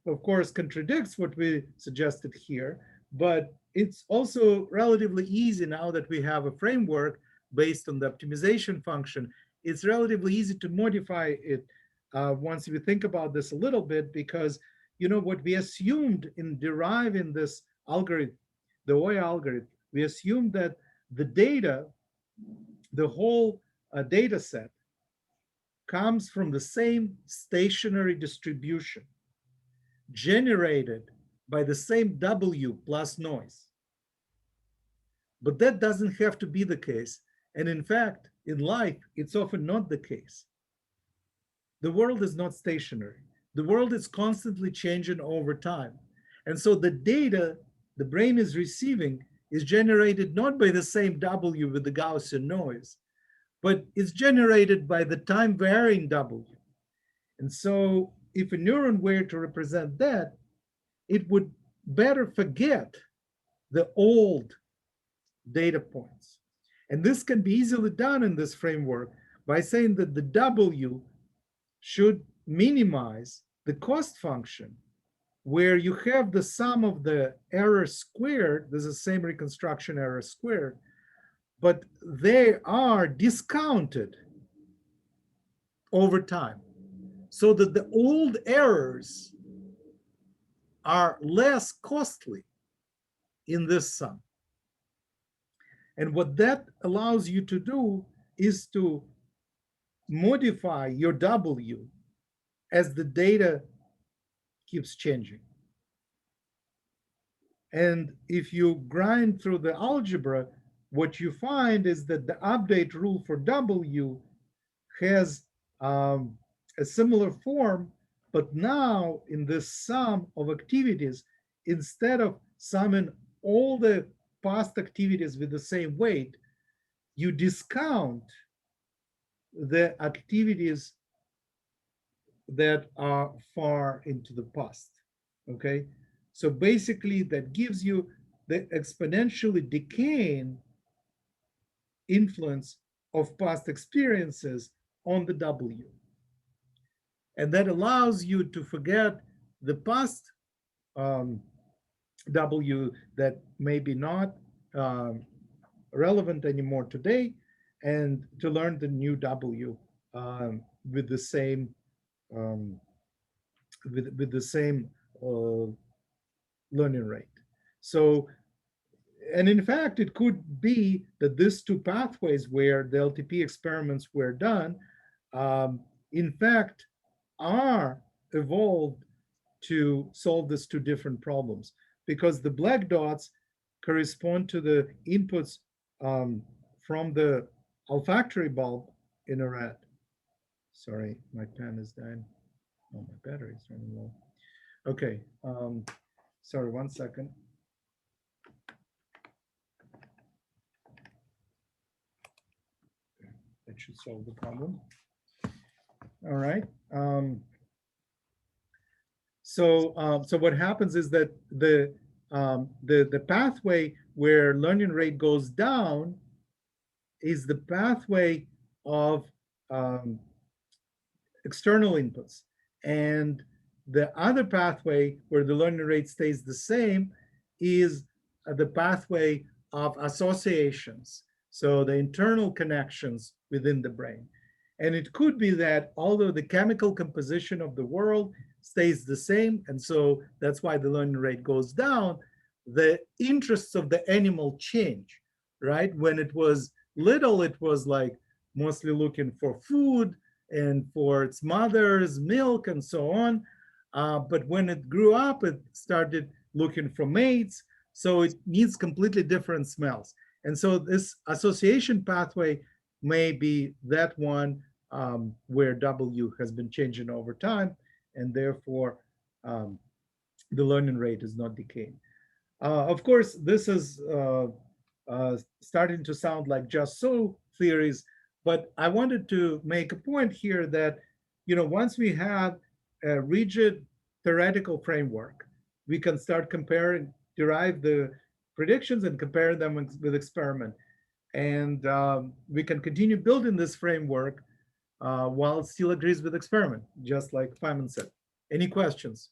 S1: of course contradicts what we suggested here, but it's also relatively easy now that we have a framework based on the optimization function. It's relatively easy to modify it once we think about this a little bit, because what we assumed in deriving this algorithm, the OI algorithm, we assumed that the data, the whole data set, comes from the same stationary distribution generated by the same W plus noise. But that doesn't have to be the case. And in fact, in life, it's often not the case. The world is not stationary. The world is constantly changing over time. And so the data the brain is receiving is generated not by the same W with the Gaussian noise, but it's generated by the time varying W. And so if a neuron were to represent that, it would better forget the old data points. And this can be easily done in this framework by saying that the W should minimize the cost function, where you have the sum of the error squared. This is the same reconstruction error squared, but they are discounted over time, so that the old errors are less costly in this sum. And what that allows you to do is to modify your W as the data keeps changing. And if you grind through the algebra, what you find is that the update rule for W has a similar form, but now in this sum of activities, instead of summing all the past activities with the same weight, you discount the activities that are far into the past, okay? So basically that gives you the exponentially decaying influence of past experiences on the W. And that allows you to forget the past W that may be not relevant anymore today, and to learn the new W with the same um, with the same learning rate. So And in fact, it could be that these two pathways where the LTP experiments were done, um, in fact, are evolved to solve these two different problems, because the black dots correspond to the inputs um, from the olfactory bulb in a rat. Sorry, my pen is dying. Oh, my battery is running low. Okay, sorry, 1 second. That should solve the problem. All right. So what happens is that the pathway where learning rate goes down is the pathway of um, external inputs, and the other pathway where the learning rate stays the same is the pathway of associations, so the internal connections within the brain. And it could be that although the chemical composition of the world stays the same, and so that's why the learning rate goes down, the interests of the animal change, right? When it was little, it was like mostly looking for food and for its mother's milk and so on. But when it grew up, it started looking for mates. So it needs completely different smells. And so this association pathway may be that one where W has been changing over time, and therefore the learning rate is not decaying. Of course, this is starting to sound like just so theories, but I wanted to make a point here that, once we have a rigid theoretical framework, we can start derive the predictions and compare them with experiment. And we can continue building this framework while it still agrees with experiment, just like Feynman said. Any questions?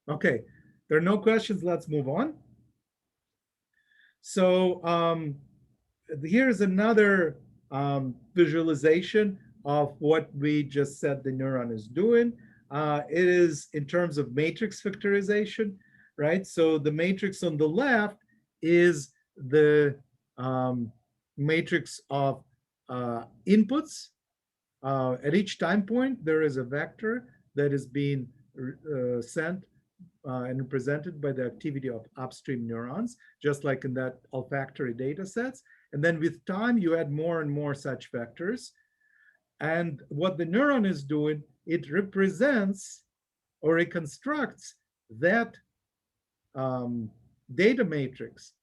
S1: Okay, there are no questions. Let's move on. So here's another visualization of what we just said the neuron is doing. It is in terms of matrix factorization, right? So the matrix on the left is the matrix of inputs. At each time point, there is a vector that is being sent and represented by the activity of upstream neurons, just like in that olfactory data sets. And then with time, you add more and more such vectors. And what the neuron is doing, it represents or reconstructs that data matrix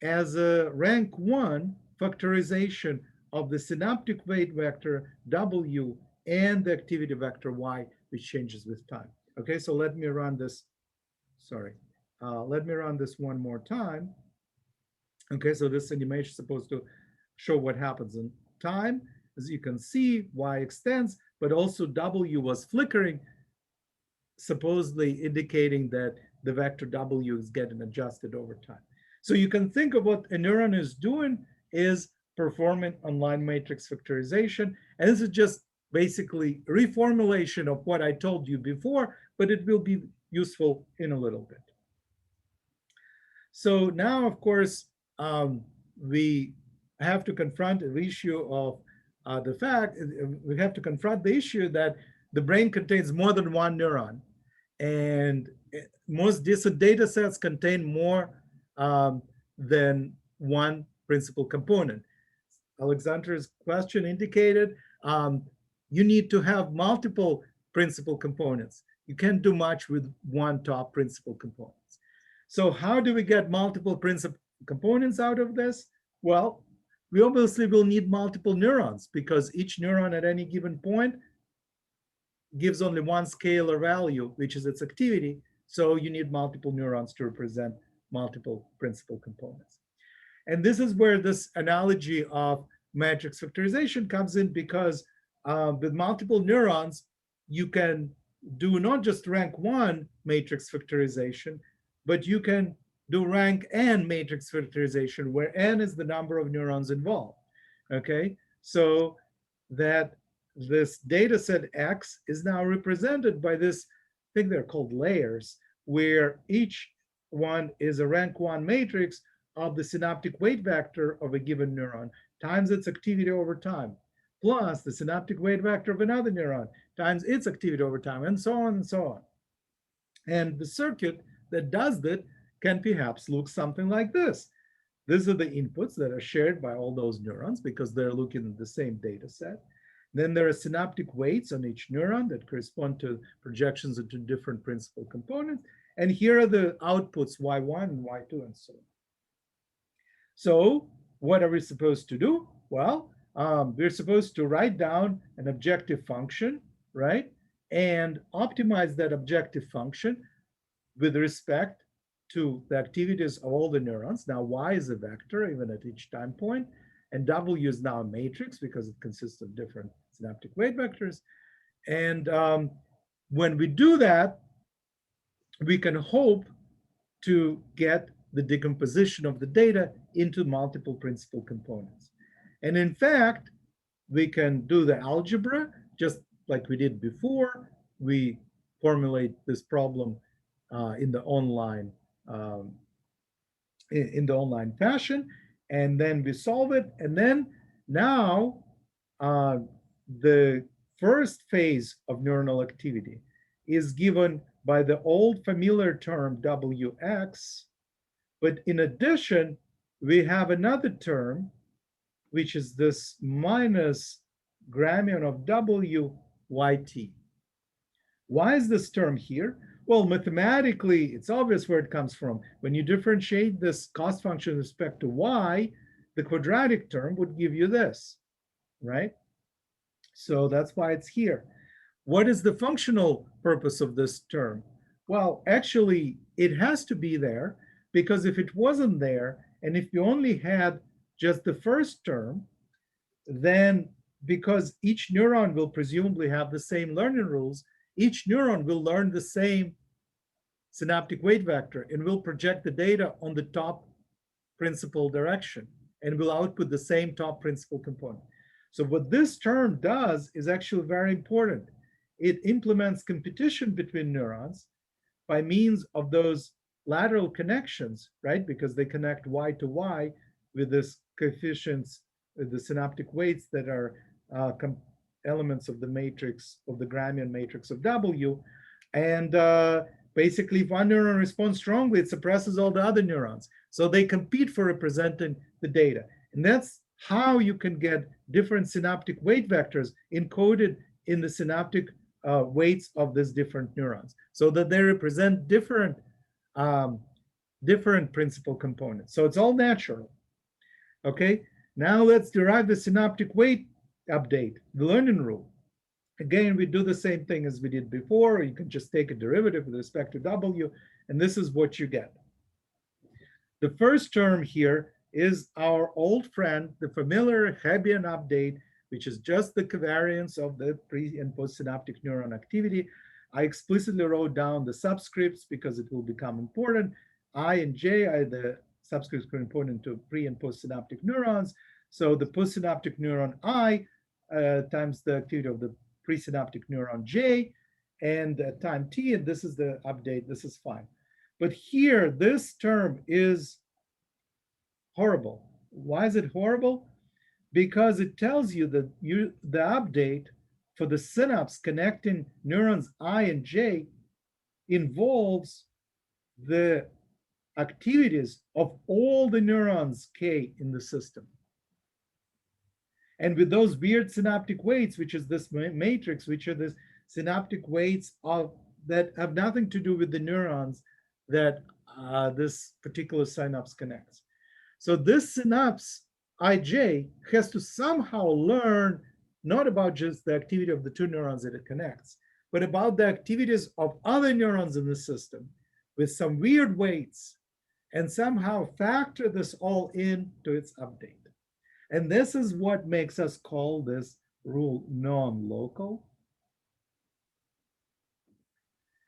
S1: as a rank 1 factorization of the synaptic weight vector W and the activity vector Y, which changes with time. Okay, so let me run this. Sorry. Let me run this one more time. Okay, so this animation is supposed to show what happens in time. As you can see, Y extends, but also W was flickering, supposedly indicating that the vector W is getting adjusted over time. So you can think of what a neuron is doing is performing online matrix factorization. And this is just basically reformulation of what I told you before, but it will be useful in a little bit. So now, of course, we have to confront the issue of we have to confront the issue that the brain contains more than one neuron. And most decent data sets contain more than one principal component. Alexander's question indicated you need to have multiple principal components. You can't do much with one top principal component. So how do we get multiple principal components out of this? Well, we obviously will need multiple neurons, because each neuron at any given point gives only one scalar value, which is its activity. So you need multiple neurons to represent multiple principal components. And this is where this analogy of matrix factorization comes in, because with multiple neurons, you can do not just rank 1 matrix factorization, but you can do rank n matrix factorization, where n is the number of neurons involved. Okay, so that this data set X is now represented by this thing they're called layers, where each one is a rank 1 matrix of the synaptic weight vector of a given neuron times its activity over time, plus the synaptic weight vector of another neuron times its activity over time, and so on and so on. And the circuit that does that can perhaps look something like this. These are the inputs that are shared by all those neurons because they're looking at the same data set. Then there are synaptic weights on each neuron that correspond to projections into different principal components. And here are the outputs Y1 and Y2 and so on. So what are we supposed to do? Well, we're supposed to write down an objective function, right? And optimize that objective function with respect to the activities of all the neurons. Now, Y is a vector, even at each time point, and W is now a matrix because it consists of different synaptic weight vectors. And when we do that, we can hope to get the decomposition of the data into multiple principal components. And in fact, we can do the algebra just like we did before. We formulate this problem in the online fashion, and then we solve it. And then now the first phase of neuronal activity is given by the old familiar term Wx, but in addition, we have another term, which is this minus Gramian of W yt. Why is this term here? Well, mathematically, it's obvious where it comes from. When you differentiate this cost function with respect to y, the quadratic term would give you this, right? So that's why it's here. What is the functional purpose of this term? Well, actually, it has to be there because if it wasn't there, and if you only had just the first term, then because each neuron will presumably have the same learning rules, each neuron will learn the same synaptic weight vector and will project the data on the top principal direction and will output the same top principal component. So what this term does is actually very important. It implements competition between neurons by means of those lateral connections, right? Because they connect Y to Y with this coefficients, the synaptic weights that are elements of the matrix, of the Gramian matrix of W. And basically, if one neuron responds strongly, it suppresses all the other neurons. So they compete for representing the data. And that's how you can get different synaptic weight vectors encoded in the synaptic weights of these different neurons, so that they represent different principal components. So it's all natural. Okay, now let's derive the synaptic weight update, the learning rule. Again, we do the same thing as we did before. You can just take a derivative with respect to W, and this is what you get. The first term here is our old friend, the familiar Hebbian update, which is just the covariance of the pre and postsynaptic neuron activity. I explicitly wrote down the subscripts because it will become important. I and J are the subscripts corresponding to pre and postsynaptic neurons. So the postsynaptic neuron I times the activity of the presynaptic neuron J, and time T, and this is the update. This is fine. But here, this term is horrible. Why is it horrible? Because it tells you that the update for the synapse connecting neurons I and J involves the activities of all the neurons K in the system. And with those weird synaptic weights, which is this matrix, which are the synaptic weights that have nothing to do with the neurons that this particular synapse connects. So this synapse IJ has to somehow learn not about just the activity of the two neurons that it connects, but about the activities of other neurons in the system with some weird weights, and somehow factor this all into its update. And this is what makes us call this rule non-local.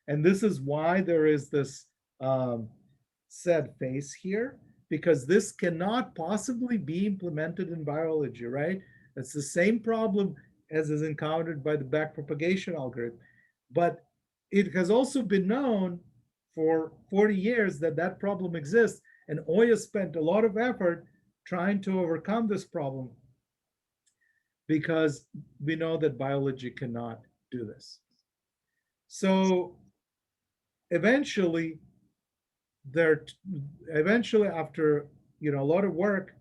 S1: And this is why there is this sad face here, because this cannot possibly be implemented in biology, right? It's the same problem as is encountered by the backpropagation algorithm. But it has also been known for 40 years that that problem exists, and Oya spent a lot of effort trying to overcome this problem, because we know that biology cannot do this. So eventually, after a lot of work,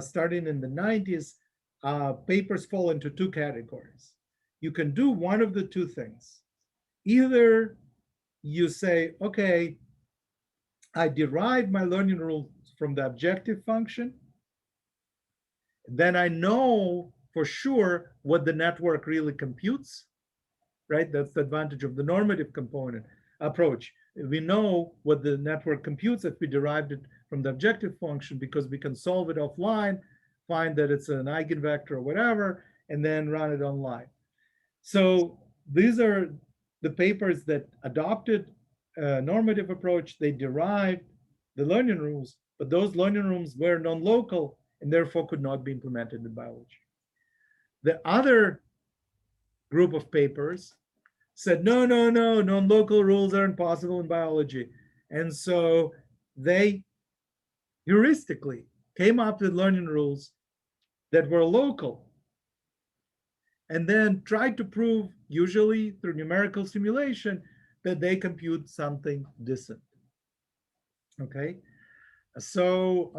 S1: starting in the 90s, papers fall into two categories. You can do one of the two things. Either you say, okay, I derive my learning rules from the objective function, then I know for sure what the network really computes, right? That's the advantage of the normative component approach. We know what the network computes if we derived it from the objective function, because we can solve it offline, find that it's an eigenvector or whatever, and then run it online. So these are the papers that adopted a normative approach. They derived the learning rules, but those learning rules were non-local and therefore could not be implemented in biology. The other group of papers said, no, non-local rules aren't possible in biology. And so they heuristically came up with learning rules that were local, and then tried to prove, usually through numerical simulation, that they compute something distant. Okay, so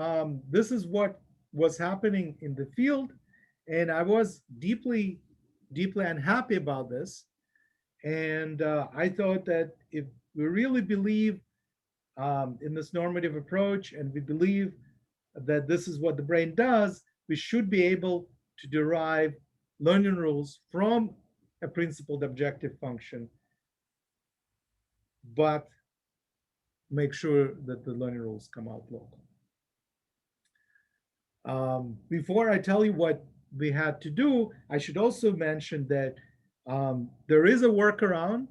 S1: this is what was happening in the field, and I was deeply unhappy about this. And I thought that if we really believe in this normative approach, and we believe that this is what the brain does, we should be able to derive learning rules from a principled objective function, but make sure that the learning rules come out local. Before I tell you what we had to do, I should also mention that there is a workaround,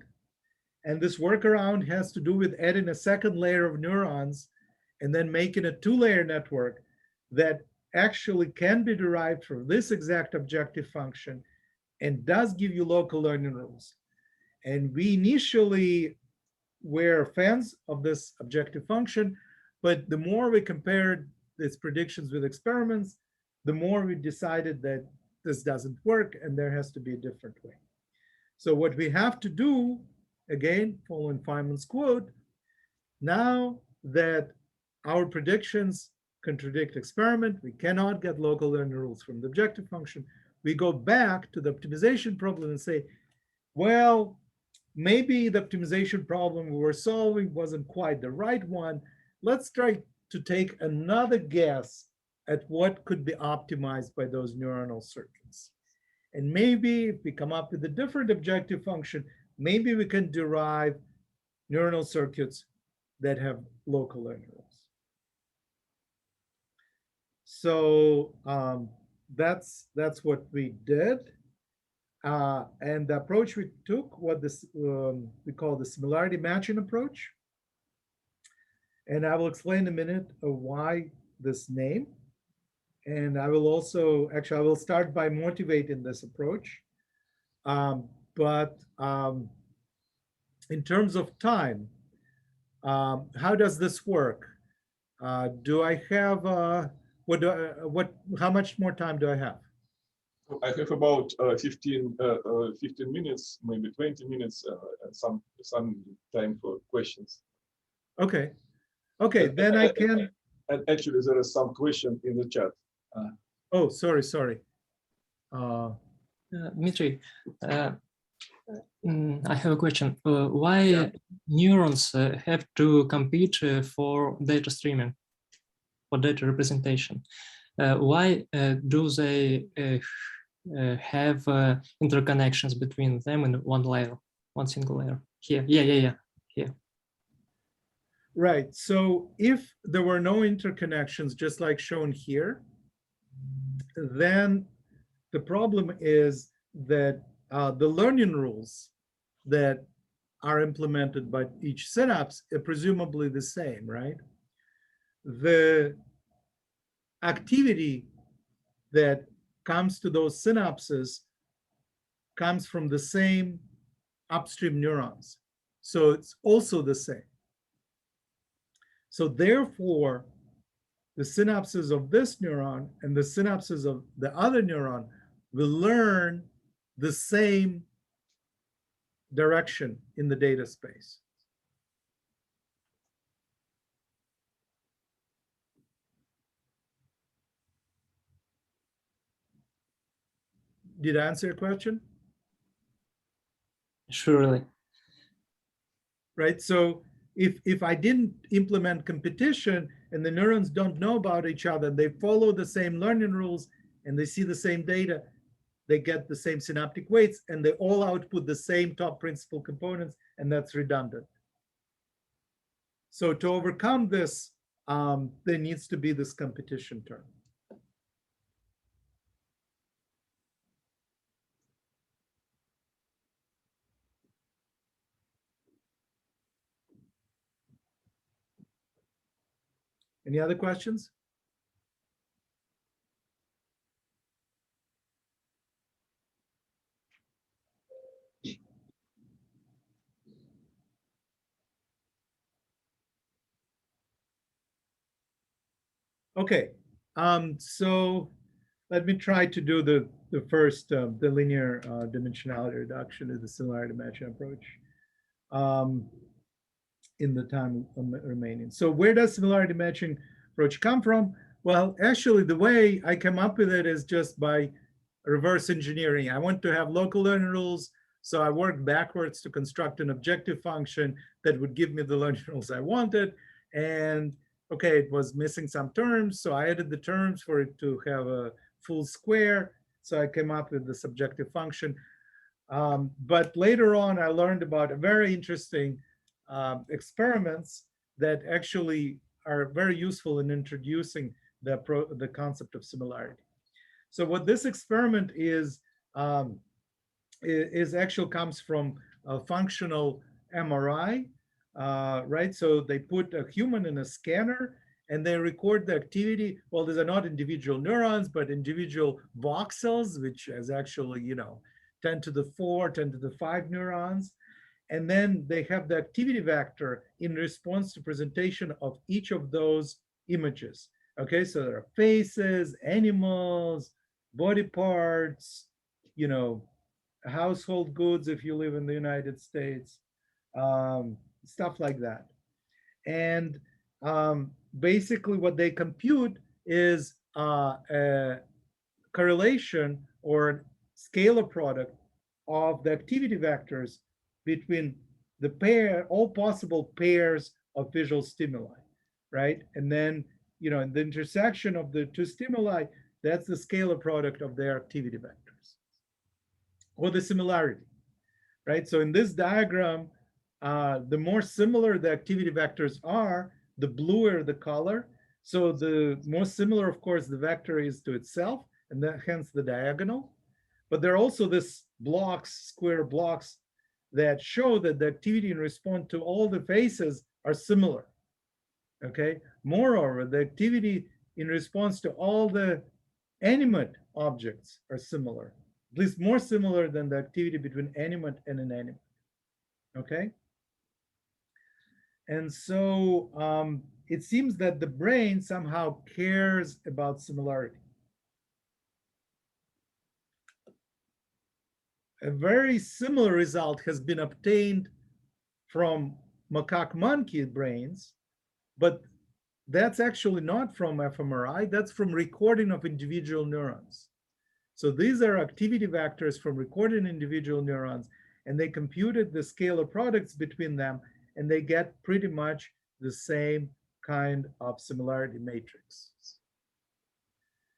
S1: and this workaround has to do with adding a second layer of neurons and then making a two-layer network that actually can be derived from this exact objective function and does give you local learning rules. And we initially were fans of this objective function, but the more we compared its predictions with experiments, the more we decided that this doesn't work and there has to be a different way. So what we have to do, again, following Feynman's quote, now that our predictions contradict experiment, we cannot get local learning rules from the objective function, we go back to the optimization problem and say, well, maybe the optimization problem we were solving wasn't quite the right one. Let's try to take another guess at what could be optimized by those neuronal circuits. And maybe if we come up with a different objective function, maybe we can derive neuronal circuits that have local learning rules. So that's what we did. And the approach we took, what this we call the similarity matching approach. And I will explain in a minute why this name. And I will also, actually, I will start by motivating this approach. But in terms of time, how does this work? Do I have, how much more time do I have?
S2: I have about 15 minutes, maybe 20 minutes, and some time for questions.
S1: Okay. Okay, then I can.
S2: And actually, there is some question in the chat.
S1: Oh, sorry.
S4: Dmitry, I have a question. Why neurons have to compete for data streaming, for data representation? Why do they have interconnections between them in one layer, one single layer? Here, here.
S1: Right. So if there were no interconnections, just like shown here, then the problem is that the learning rules that are implemented by each synapse are presumably the same, right? the activity that comes to those synapses comes from the same upstream neurons. So it's also the same. So therefore, the synapses of this neuron and the synapses of the other neuron will learn the same direction in the data space. Did I answer your question?
S4: Surely.
S1: Right. So if I didn't implement competition and the neurons don't know about each other, they follow the same learning rules and they see the same data, they get the same synaptic weights and they all output the same top principal components, and that's redundant. So to overcome this, there needs to be this competition term. Any other questions? Okay, so let me try to do the first, the linear dimensionality reduction of the similarity matching approach in the time remaining. So where does similarity matching approach come from? Well, actually, the way I came up with it is just by reverse engineering. I want to have local learning rules, so I worked backwards to construct an objective function that would give me the learning rules I wanted. And okay, it was missing some terms, so I added the terms for it to have a full square. So I came up with the subjective function. But later on, I learned about a very interesting experiments that actually are very useful in introducing the concept of similarity. So what this experiment is actually comes from a functional MRI, right? So they put a human in a scanner and they record the activity. Well, these are not individual neurons, but individual voxels, which is actually, 10 to the 4, 10 to the 5 neurons. And then they have the activity vector in response to presentation of each of those images. Okay, so there are faces, animals, body parts, household goods if you live in the United States, stuff like that. And basically what they compute is a correlation or scalar product of the activity vectors between the all possible pairs of visual stimuli, right? And then, in the intersection of the two stimuli, that's the scalar product of their activity vectors or the similarity, right? So in this diagram, the more similar the activity vectors are, the bluer the color. So the more similar, of course, the vector is to itself, and hence the diagonal. But there are also these blocks, square blocks, that show that the activity in response to all the faces are similar, okay? Moreover, the activity in response to all the animate objects are similar, at least more similar than the activity between animate and inanimate, okay? And so it seems that the brain somehow cares about similarity. A very similar result has been obtained from macaque monkey brains, but that's actually not from fMRI, that's from recording of individual neurons. So these are activity vectors from recording individual neurons, and they computed the scalar products between them, and they get pretty much the same kind of similarity matrix.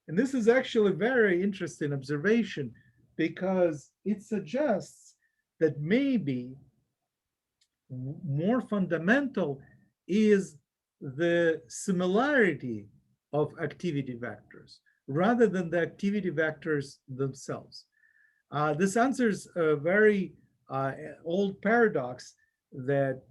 S1: And this is actually a very interesting observation because it suggests that maybe more fundamental is the similarity of activity vectors rather than the activity vectors themselves. This answers a very old paradox that,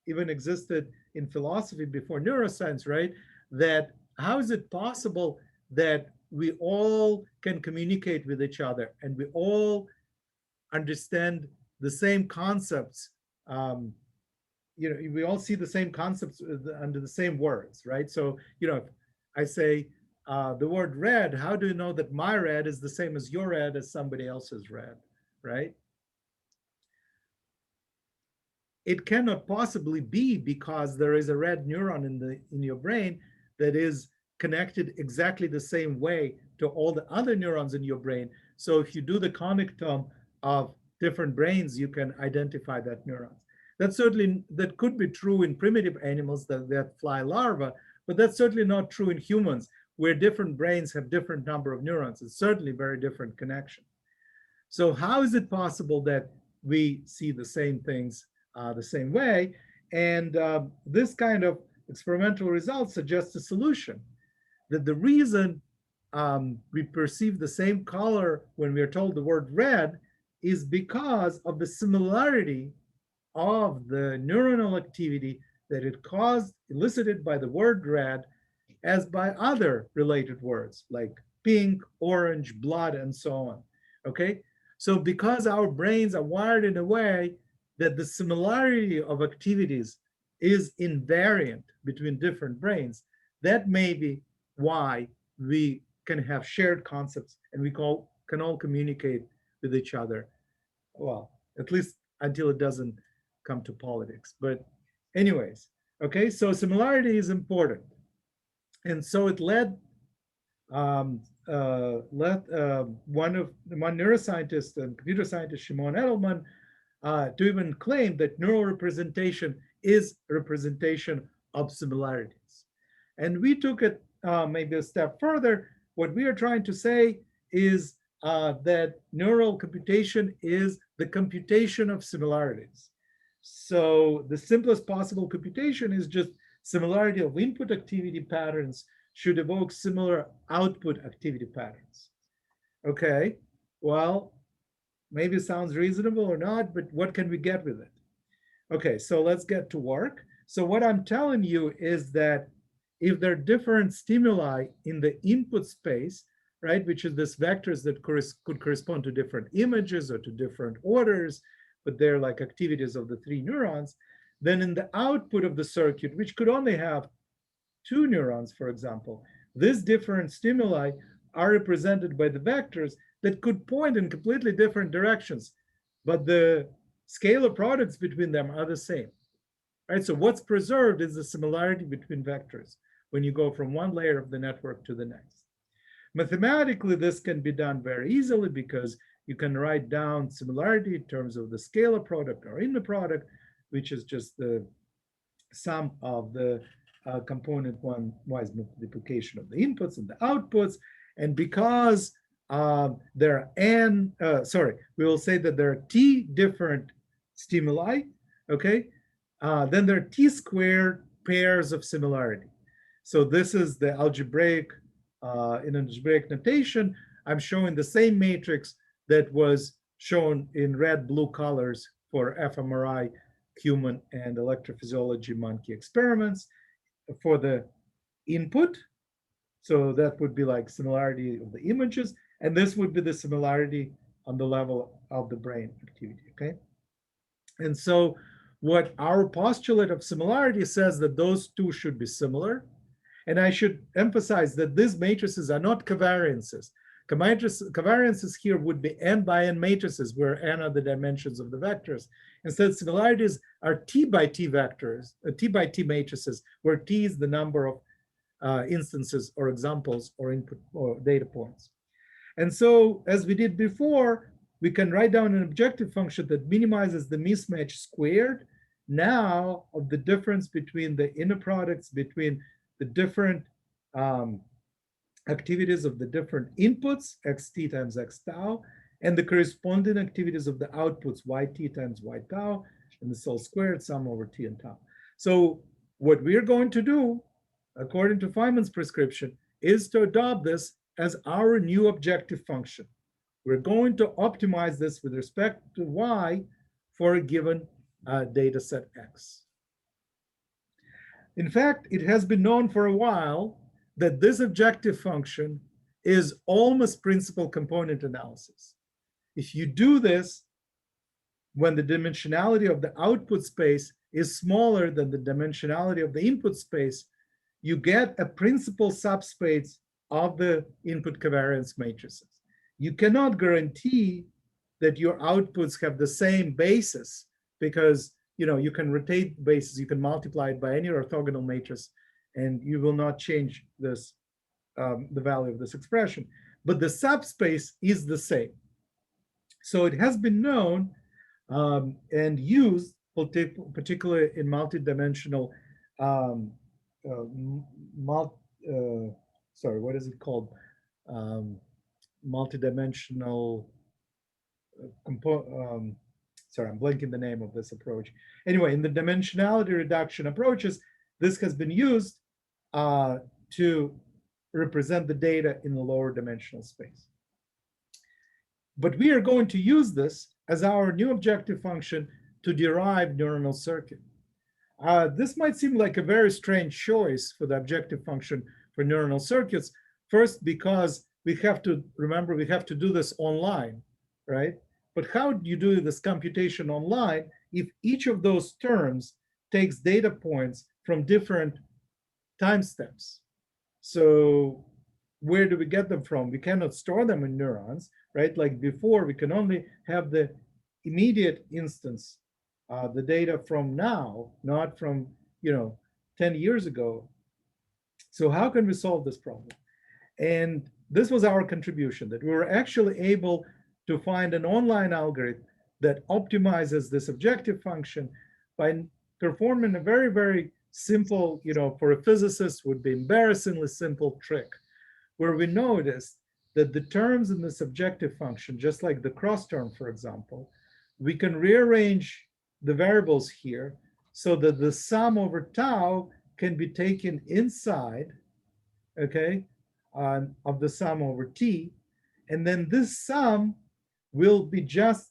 S1: even existed in philosophy before neuroscience, right? That how is it possible that we all can communicate with each other and we all understand the same concepts? We all see the same concepts under the same words, right? So, if I say the word red, how do you know that my red is the same as your red as somebody else's red, right? It cannot possibly be, because there is a red neuron in your brain that is connected exactly the same way to all the other neurons in your brain. So if you do the connectome of different brains, you can identify that neurons. That could be true in primitive animals that fly larvae, but that's certainly not true in humans, where different brains have different number of neurons. It's certainly very different connection. So how is it possible that we see the same things the same way? And this kind of experimental results suggest a solution, that the reason we perceive the same color when we are told the word red is because of the similarity of the neuronal activity that it elicited by the word red as by other related words like pink, orange, blood, and so on. Okay, so because our brains are wired in a way that the similarity of activities is invariant between different brains, that may be why we can have shared concepts and we can all communicate with each other. Well, at least until it doesn't come to politics. But anyways, okay, so similarity is important. And so it led one neuroscientist and computer scientist, Shimon Edelman, to even claim that neural representation is a representation of similarities. And we took it maybe a step further. What we are trying to say is that neural computation is the computation of similarities. So the simplest possible computation is just similarity of input activity patterns should evoke similar output activity patterns. Okay, well, maybe it sounds reasonable or not, but what can we get with it? Okay, so let's get to work. So what I'm telling you is that if there are different stimuli in the input space, right, which is this vectors that could correspond to different images or to different orders, but they're like activities of the three neurons, then in the output of the circuit, which could only have two neurons, for example, these different stimuli are represented by the vectors that could point in completely different directions, but the scalar products between them are the same. Right? So what's preserved is the similarity between vectors when you go from one layer of the network to the next. Mathematically, this can be done very easily because you can write down similarity in terms of the scalar product or inner product, which is just the sum of the component-wise multiplication of the inputs and the outputs. And because there are we will say that there are t different stimuli, okay? Then there are t squared pairs of similarity. So this is the algebraic, in algebraic notation, I'm showing the same matrix that was shown in red-blue colors for fMRI, human, and electrophysiology monkey experiments for the input. So that would be like similarity of the images, and this would be the similarity on the level of the brain activity, okay? And so what our postulate of similarity says that those two should be similar. And I should emphasize that these matrices are not covariances. Covariances here would be n by n matrices, where n are the dimensions of the vectors. Instead, similarities are t by t vectors, t by t matrices, where t is the number of instances or examples or input or data points. And so, as we did before, we can write down an objective function that minimizes the mismatch squared now of the difference between the inner products between the different activities of the different inputs, xt times x tau, and the corresponding activities of the outputs, yt times y tau, and this all squared sum over t and tau. So what we're going to do, according to Feynman's prescription, is to adopt this as our new objective function. We're going to optimize this with respect to y for a given data set x. In fact, it has been known for a while that this objective function is almost principal component analysis. If you do this, when the dimensionality of the output space is smaller than the dimensionality of the input space, you get a principal subspace of the input covariance matrices. You cannot guarantee that your outputs have the same basis because you can rotate basis, you can multiply it by any orthogonal matrix, and you will not change this the value of this expression. But the subspace is the same. So it has been known and used, particularly in multidimensional, sorry, what is it called? Multidimensional, sorry, I'm blanking the name of this approach. Anyway, in the dimensionality reduction approaches, this has been used to represent the data in the lower dimensional space. But we are going to use this as our new objective function to derive neuronal circuit. This might seem like a very strange choice for the objective function for neuronal circuits. First, because we have to, remember, we have to do this online, right? But how do you do this computation online if each of those terms takes data points from different time steps? So where do we get them from? We cannot store them in neurons, right? Like before, we can only have the immediate instance, the data from now, not from 10 years ago. So how can we solve this problem? And this was our contribution, that we were actually able to find an online algorithm that optimizes this objective function by performing a very, very simple, for a physicist would be embarrassingly simple trick, where we noticed that the terms in this objective function, just like the cross term, for example, we can rearrange the variables here so that the sum over tau can be taken inside, okay, of the sum over t. And then this sum will be just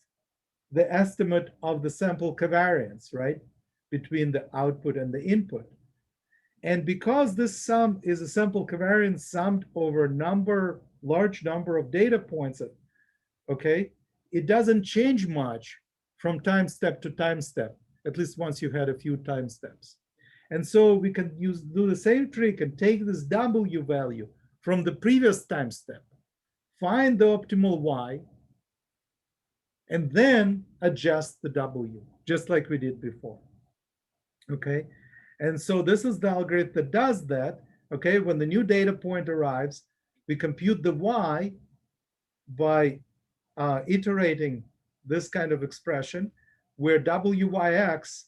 S1: the estimate of the sample covariance, right, between the output and the input. And because this sum is a sample covariance summed over large number of data points, okay, it doesn't change much from time step to time step, at least once you've had a few time steps. And so we can do the same trick and take this W value from the previous time step, find the optimal Y, and then adjust the W, just like we did before, okay? And so this is the algorithm that does that, okay? When the new data point arrives, we compute the Y by iterating this kind of expression where WYX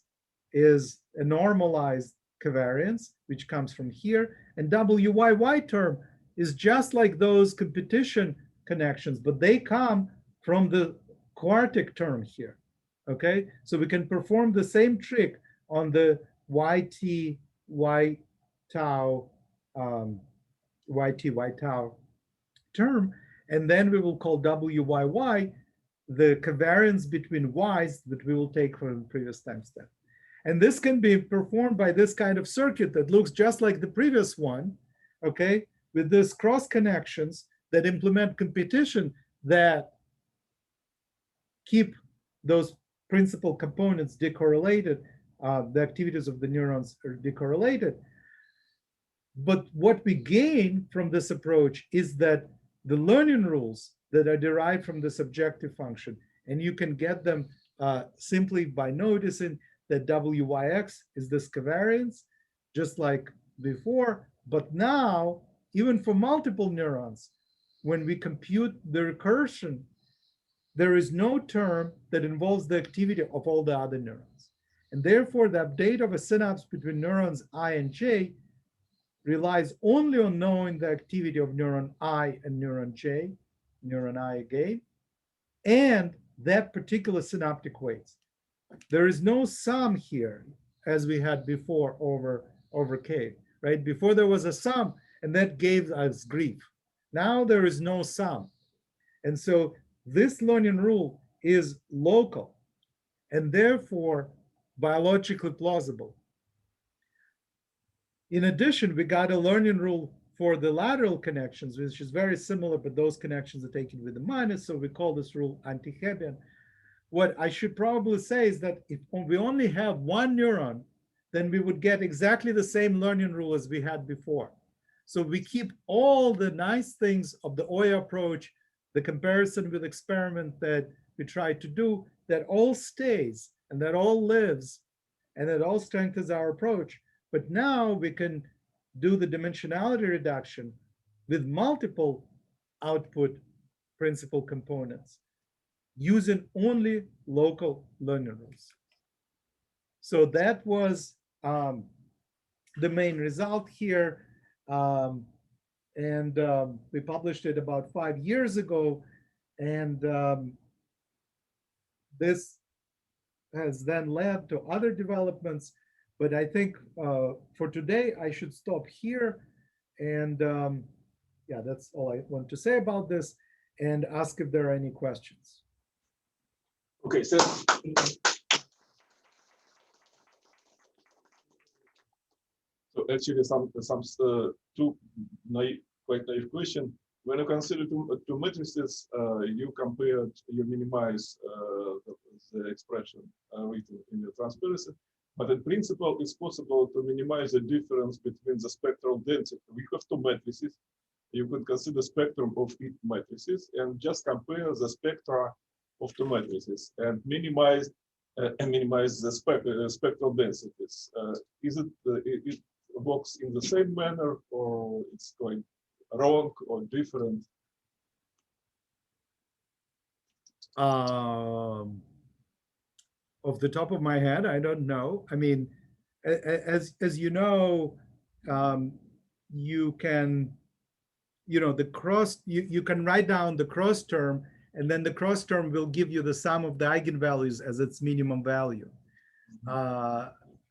S1: is a normalized covariance, which comes from here, and WYY term is just like those competition connections, but they come from the quartic term here, okay? So we can perform the same trick on the YT, Y tau, YT, Y tau term, and then we will call WYY the covariance between Y's that we will take from the previous time step. And this can be performed by this kind of circuit that looks just like the previous one, okay, with these cross connections that implement competition that keep those principal components decorrelated, the activities of the neurons are decorrelated. But what we gain from this approach is that the learning rules that are derived from this objective function, and you can get them simply by noticing that WYX is this covariance, just like before, but now, even for multiple neurons, when we compute the recursion, there is no term that involves the activity of all the other neurons. And therefore, the update of a synapse between neurons I and J relies only on knowing the activity of neuron I and neuron J, neuron I again, and that particular synaptic weights. There is no sum here, as we had before over K, right? Before there was a sum, and that gave us grief. Now there is no sum. And so this learning rule is local and therefore biologically plausible. In addition, we got a learning rule for the lateral connections, which is very similar, but those connections are taken with a minus. So we call this rule anti-Hebbian. What I should probably say is that if we only have one neuron, then we would get exactly the same learning rule as we had before. So we keep all the nice things of the OIA approach, the comparison with experiment that we tried to do, that all stays and that all lives and that all strengthens our approach. But now we can do the dimensionality reduction with multiple output principal components using only local learning rules. So that was the main result here. We published it about 5 years ago. And this has then led to other developments. But I think for today, I should stop here. And yeah, that's all I want to say about this, and ask if there are any questions.
S2: Okay, so actually some two quite naive question. When you consider two matrices, you minimize the expression written in the transparency. But in principle, it's possible to minimize the difference between the spectral density. We have two matrices. You could consider spectrum of each matrices and just compare the spectra of two matrices and minimize the spectral densities. Is it works in the same manner, or it's going wrong or different?
S1: Off the top of my head, I don't know. I mean, as you know, you can, the cross, you can write down the cross term, and then the cross term will give you the sum of the eigenvalues as its minimum value.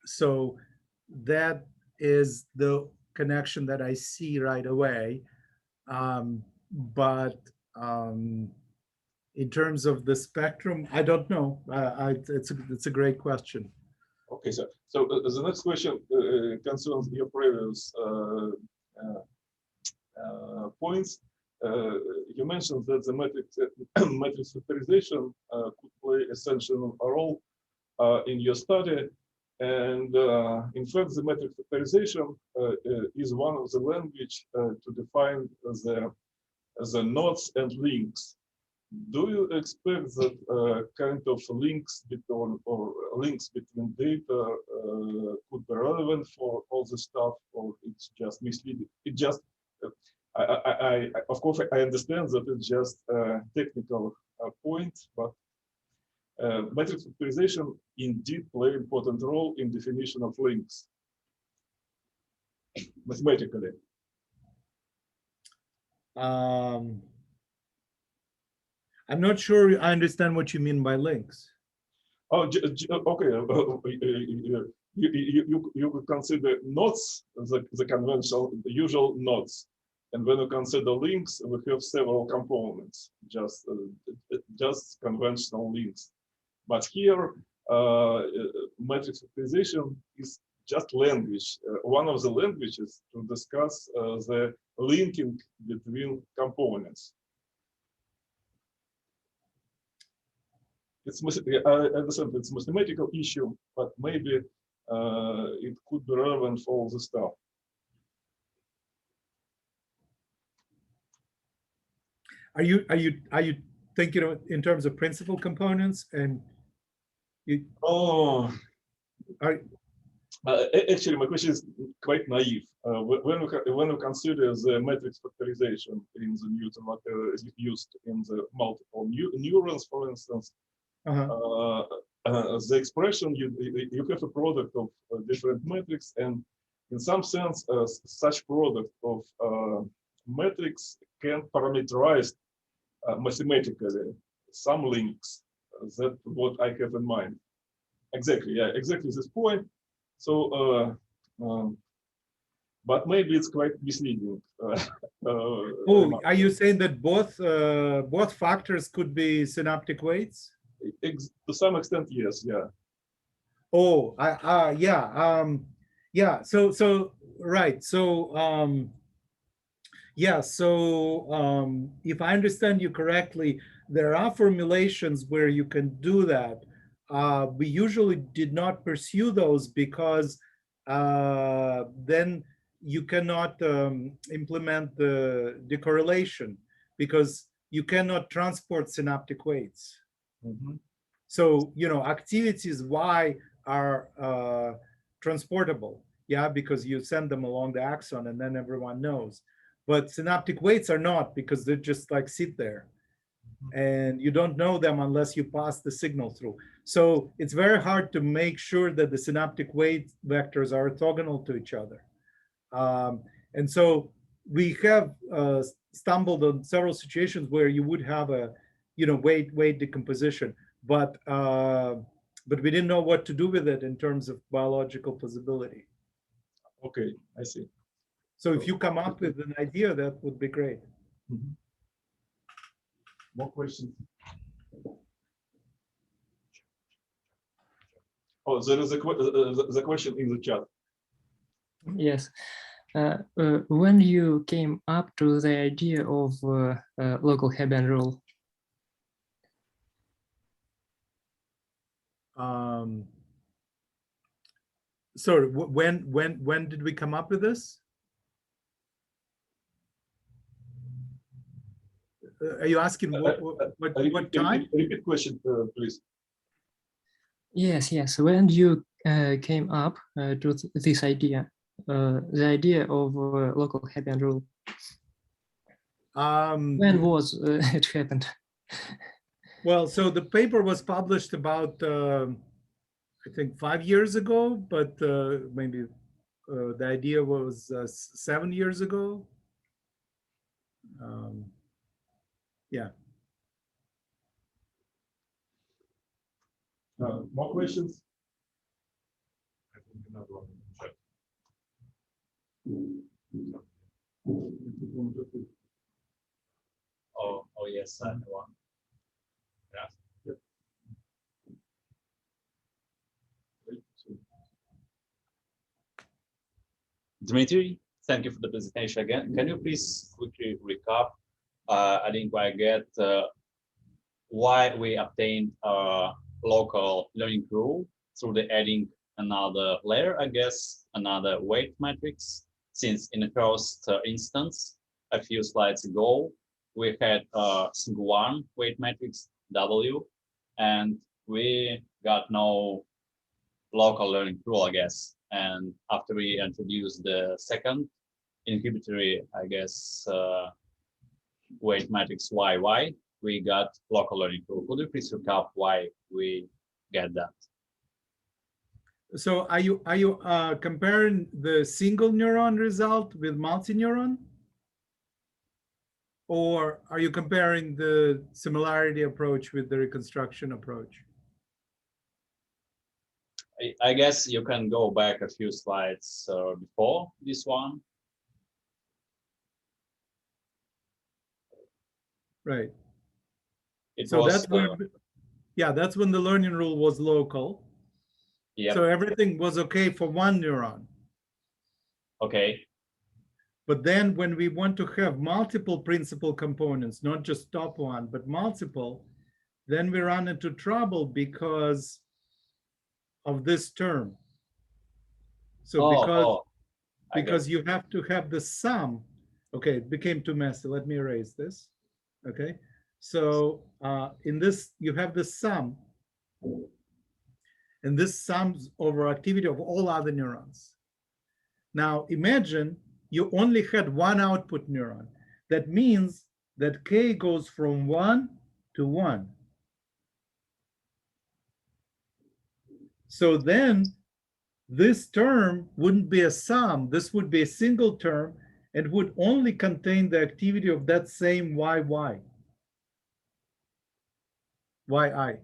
S1: So that is the connection that I see right away. But in terms of the spectrum, I don't know. It's a great question.
S2: Okay, so the next question concerns your previous points. You mentioned that the matrix factorization could play essential role in your study, and in fact, the matrix factorization is one of the language to define the nodes and links. Do you expect that kind of links between data could be relevant for all the stuff, or it's just misleading? It just, of course, I understand that it's just a technical point, but matrix factorization indeed play an important role in definition of links mathematically.
S1: I'm not sure I understand what you mean by links.
S2: Oh, okay. You could consider nodes the conventional, the usual nodes, and when you consider links, we have several components, just conventional links. But here, matrix factorization is just language, one of the languages to discuss the linking between components. I understand it's a mathematical issue, but maybe it could be relevant for all the stuff.
S1: Are you thinking in terms of principal components and you?
S2: Oh, actually, my question is quite naive. When we consider the matrix factorization in the Newton matter used in the multiple neurons, for instance. The expression you have a product of different metrics, and in some sense, such product of metrics can parameterize mathematically some links. That's what I have in mind. Exactly, yeah, exactly this point. So, but maybe it's quite misleading.
S1: Oh, are you saying that both factors could be synaptic weights?
S2: To some extent, yes, yeah.
S1: Oh, yeah, yeah. So right. So yeah, so if I understand you correctly, there are formulations where you can do that. We usually did not pursue those because then you cannot implement the decorrelation because you cannot transport synaptic weights.
S2: Mhm.
S1: So, you know, activities Y are transportable, yeah, because you send them along the axon and then everyone knows. But synaptic weights are not because they just like sit there and you don't know them unless you pass the signal through. So it's very hard to make sure that the synaptic weight vectors are orthogonal to each other. And so we have stumbled on several situations where you would have a, you know, weight decomposition, but we didn't know what to do with it in terms of biological plausibility.
S2: Okay, I see.
S1: So if you come up with an idea, that would be great.
S2: Mhm. More questions? Oh, there is the question in the chat.
S4: Yes. When you came up to the idea of local Hebbian rule?
S1: Sorry, when did we come up with this? Are you asking what time?
S2: Repeat question, please.
S4: Yes, yes. When you came up to this idea, the idea of local Hebbian rule? When was it happened?
S1: Well, so the paper was published about, I think 5 years ago, but maybe the idea was 7 years ago. Yeah.
S2: More questions? I think another one in the chat.
S5: Oh yes, I have one. Yeah.
S2: Yep.
S5: Dmitry, thank you for the presentation again. Can you please quickly recap? I didn't quite get why we obtained a local learning rule through the adding another layer, I guess, another weight matrix. Since in the first instance, a few slides ago, we had a single one weight matrix W, and we got no local learning rule, I guess. And after we introduced the second inhibitory, I guess, weight matrix YY, we got local learning rule. Could you please recap why we get that?
S1: So are you comparing the single neuron result with multi-neuron? Or are you comparing the similarity approach with the reconstruction approach?
S5: I guess you can go back a few slides before this one.
S1: Right.
S5: It
S1: So
S5: was,
S1: that's where, yeah, that's when the learning rule was local.
S5: yeah.
S1: So everything was okay for one neuron.
S5: Okay.
S1: But then when we want to have multiple principal components, not just top one, but multiple, then we run into trouble because of this term. So because you have to have the sum. Okay, it became too messy. Let me erase this. Okay, so in this, you have the sum, and this sums over activity of all other neurons. Now imagine you only had one output neuron. That means that K goes from 1 to 1. So then this term wouldn't be a sum. This would be a single term and would only contain the activity of that same YY. YI.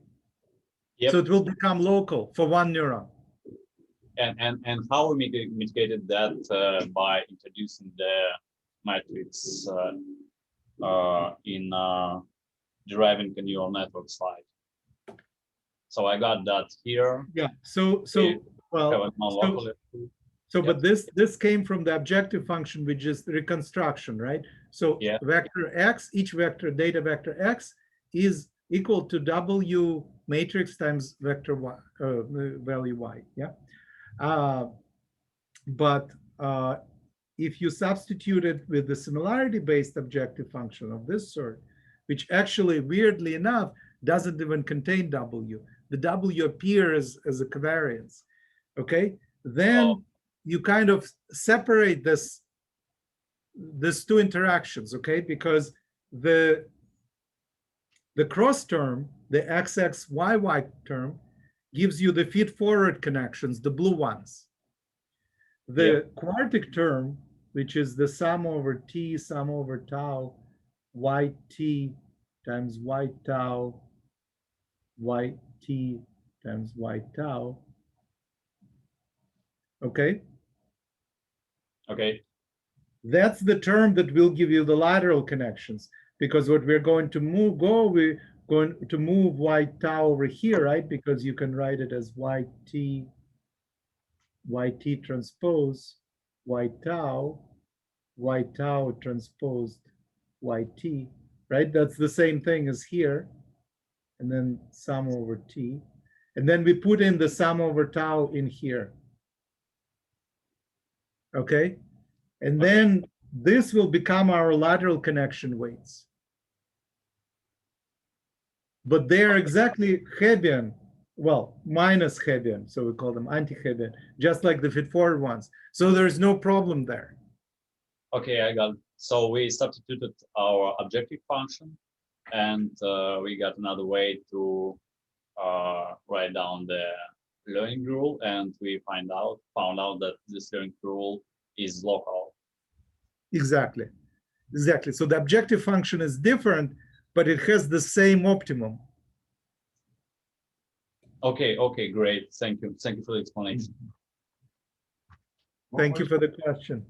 S5: Yep.
S1: So it will become local for one neuron.
S5: And how we mitigated that by introducing the matrix in deriving a neural network slide. So I got that here.
S1: Yeah. So well, So,
S5: Yep.
S1: but this came from the objective function, which is reconstruction, right? So
S5: Yeah.
S1: vector x, each vector, data vector x, is equal to W matrix times vector y, value y. Yeah. But if you substitute it with the similarity-based objective function of this sort, which actually, weirdly enough, doesn't even contain W. The W appears as a covariance. Okay, then you kind of separate these two interactions. Okay, because the cross term, the XXYY term, gives you the feed-forward connections, the blue ones. The quartic term, which is the sum over t, sum over tau, yt times y tau, yt times y tau. Okay?
S5: Okay.
S1: That's the term that will give you the lateral connections, because what we're going to we're going to move y tau over here, right? Because you can write it as yt transpose y tau transposed yt, right? That's the same thing as here. And then sum over t. And then we put in the sum over tau in here. Okay? And then this will become our lateral connection weights. But they're exactly Hebbian, well, minus Hebbian, so we call them anti-Hebbian, just like the feed-forward ones. So there's no problem there.
S5: Okay, I got it. So we substituted our objective function, and we got another way to write down the learning rule, and we found out that this learning rule is local.
S1: Exactly. Exactly. So the objective function is different, but it has the same optimum.
S5: Okay, okay, great. Thank you. Thank you for the explanation.
S1: Thank you for the question.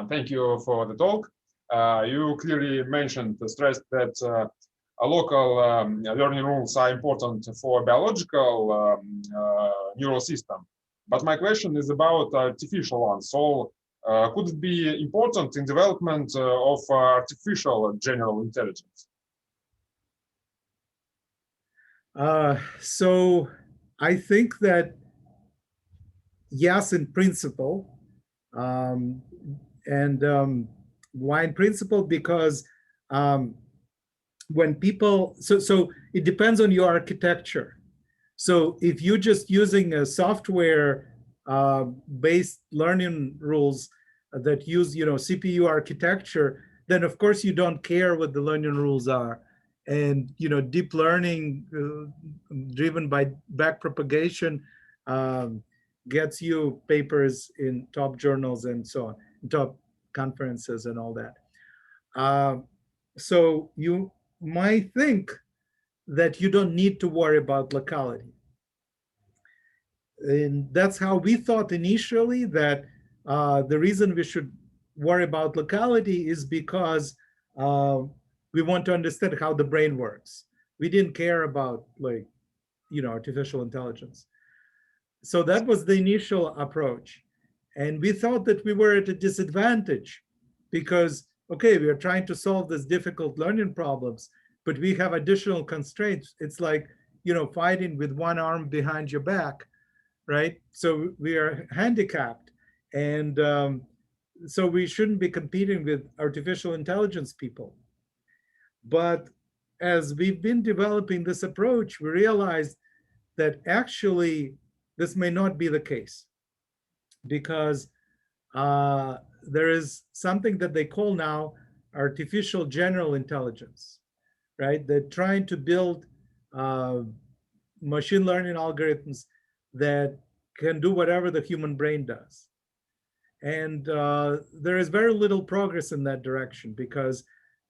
S6: Thank you for the talk. You clearly mentioned, stressed that local learning rules are important for biological neural system. But my question is about artificial ones. So could it be important in development of artificial general intelligence?
S1: So I think that yes, in principle. Why in principle? Because when people, so it depends on your architecture. So if you're just using a software based learning rules that use, CPU architecture, then of course you don't care what the learning rules are. And, deep learning driven by backpropagation gets you papers in top journals and so on, top conferences and all that. So you might think that you don't need to worry about locality. And that's how we thought initially, that the reason we should worry about locality is because we want to understand how the brain works. We didn't care about artificial intelligence. So that was the initial approach. And we thought that we were at a disadvantage because, okay, we are trying to solve these difficult learning problems, but we have additional constraints. It's like, fighting with one arm behind your back, right? So we are handicapped. And so we shouldn't be competing with artificial intelligence people. But as we've been developing this approach, we realized that actually this may not be the case, because there is something that they call now artificial general intelligence, right? They're trying to build machine learning algorithms that can do whatever the human brain does. And there is very little progress in that direction because,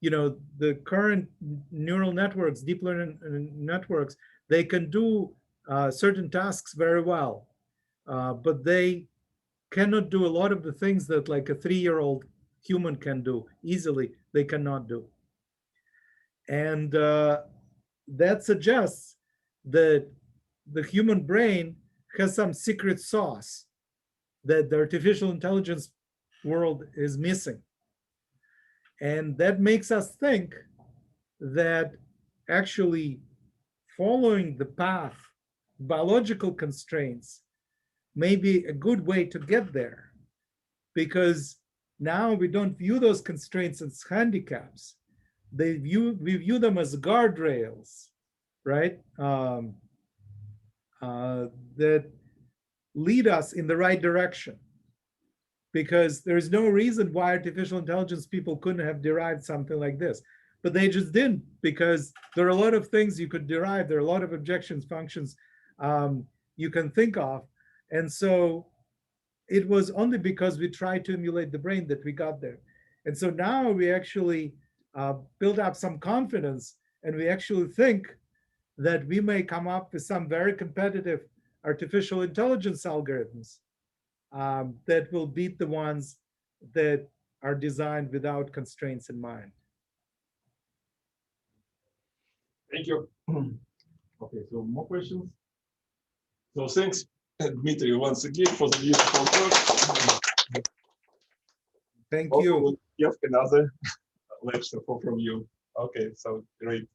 S1: the current neural networks, deep learning networks, they can do certain tasks very well, but they cannot do a lot of the things that like a 3-year-old human can do easily, they cannot do. And that suggests that the human brain has some secret sauce that the artificial intelligence world is missing. And that makes us think that actually following the path, biological constraints, may be a good way to get there, because now we don't view those constraints as handicaps. We view them as guardrails, right? That lead us in the right direction. Because there's no reason why artificial intelligence people couldn't have derived something like this. But they just didn't, because there are a lot of things you could derive. There are a lot of objections, functions you can think of. And so it was only because we tried to emulate the brain that we got there. And so now we actually build up some confidence, and we actually think that we may come up with some very competitive artificial intelligence algorithms that will beat the ones that are designed without constraints in mind.
S2: Thank you. Okay, so more questions? So thanks, Dmitry, once again for the beautiful talk.
S1: Thank you.
S2: We'll have another lecture from you. Okay, so great.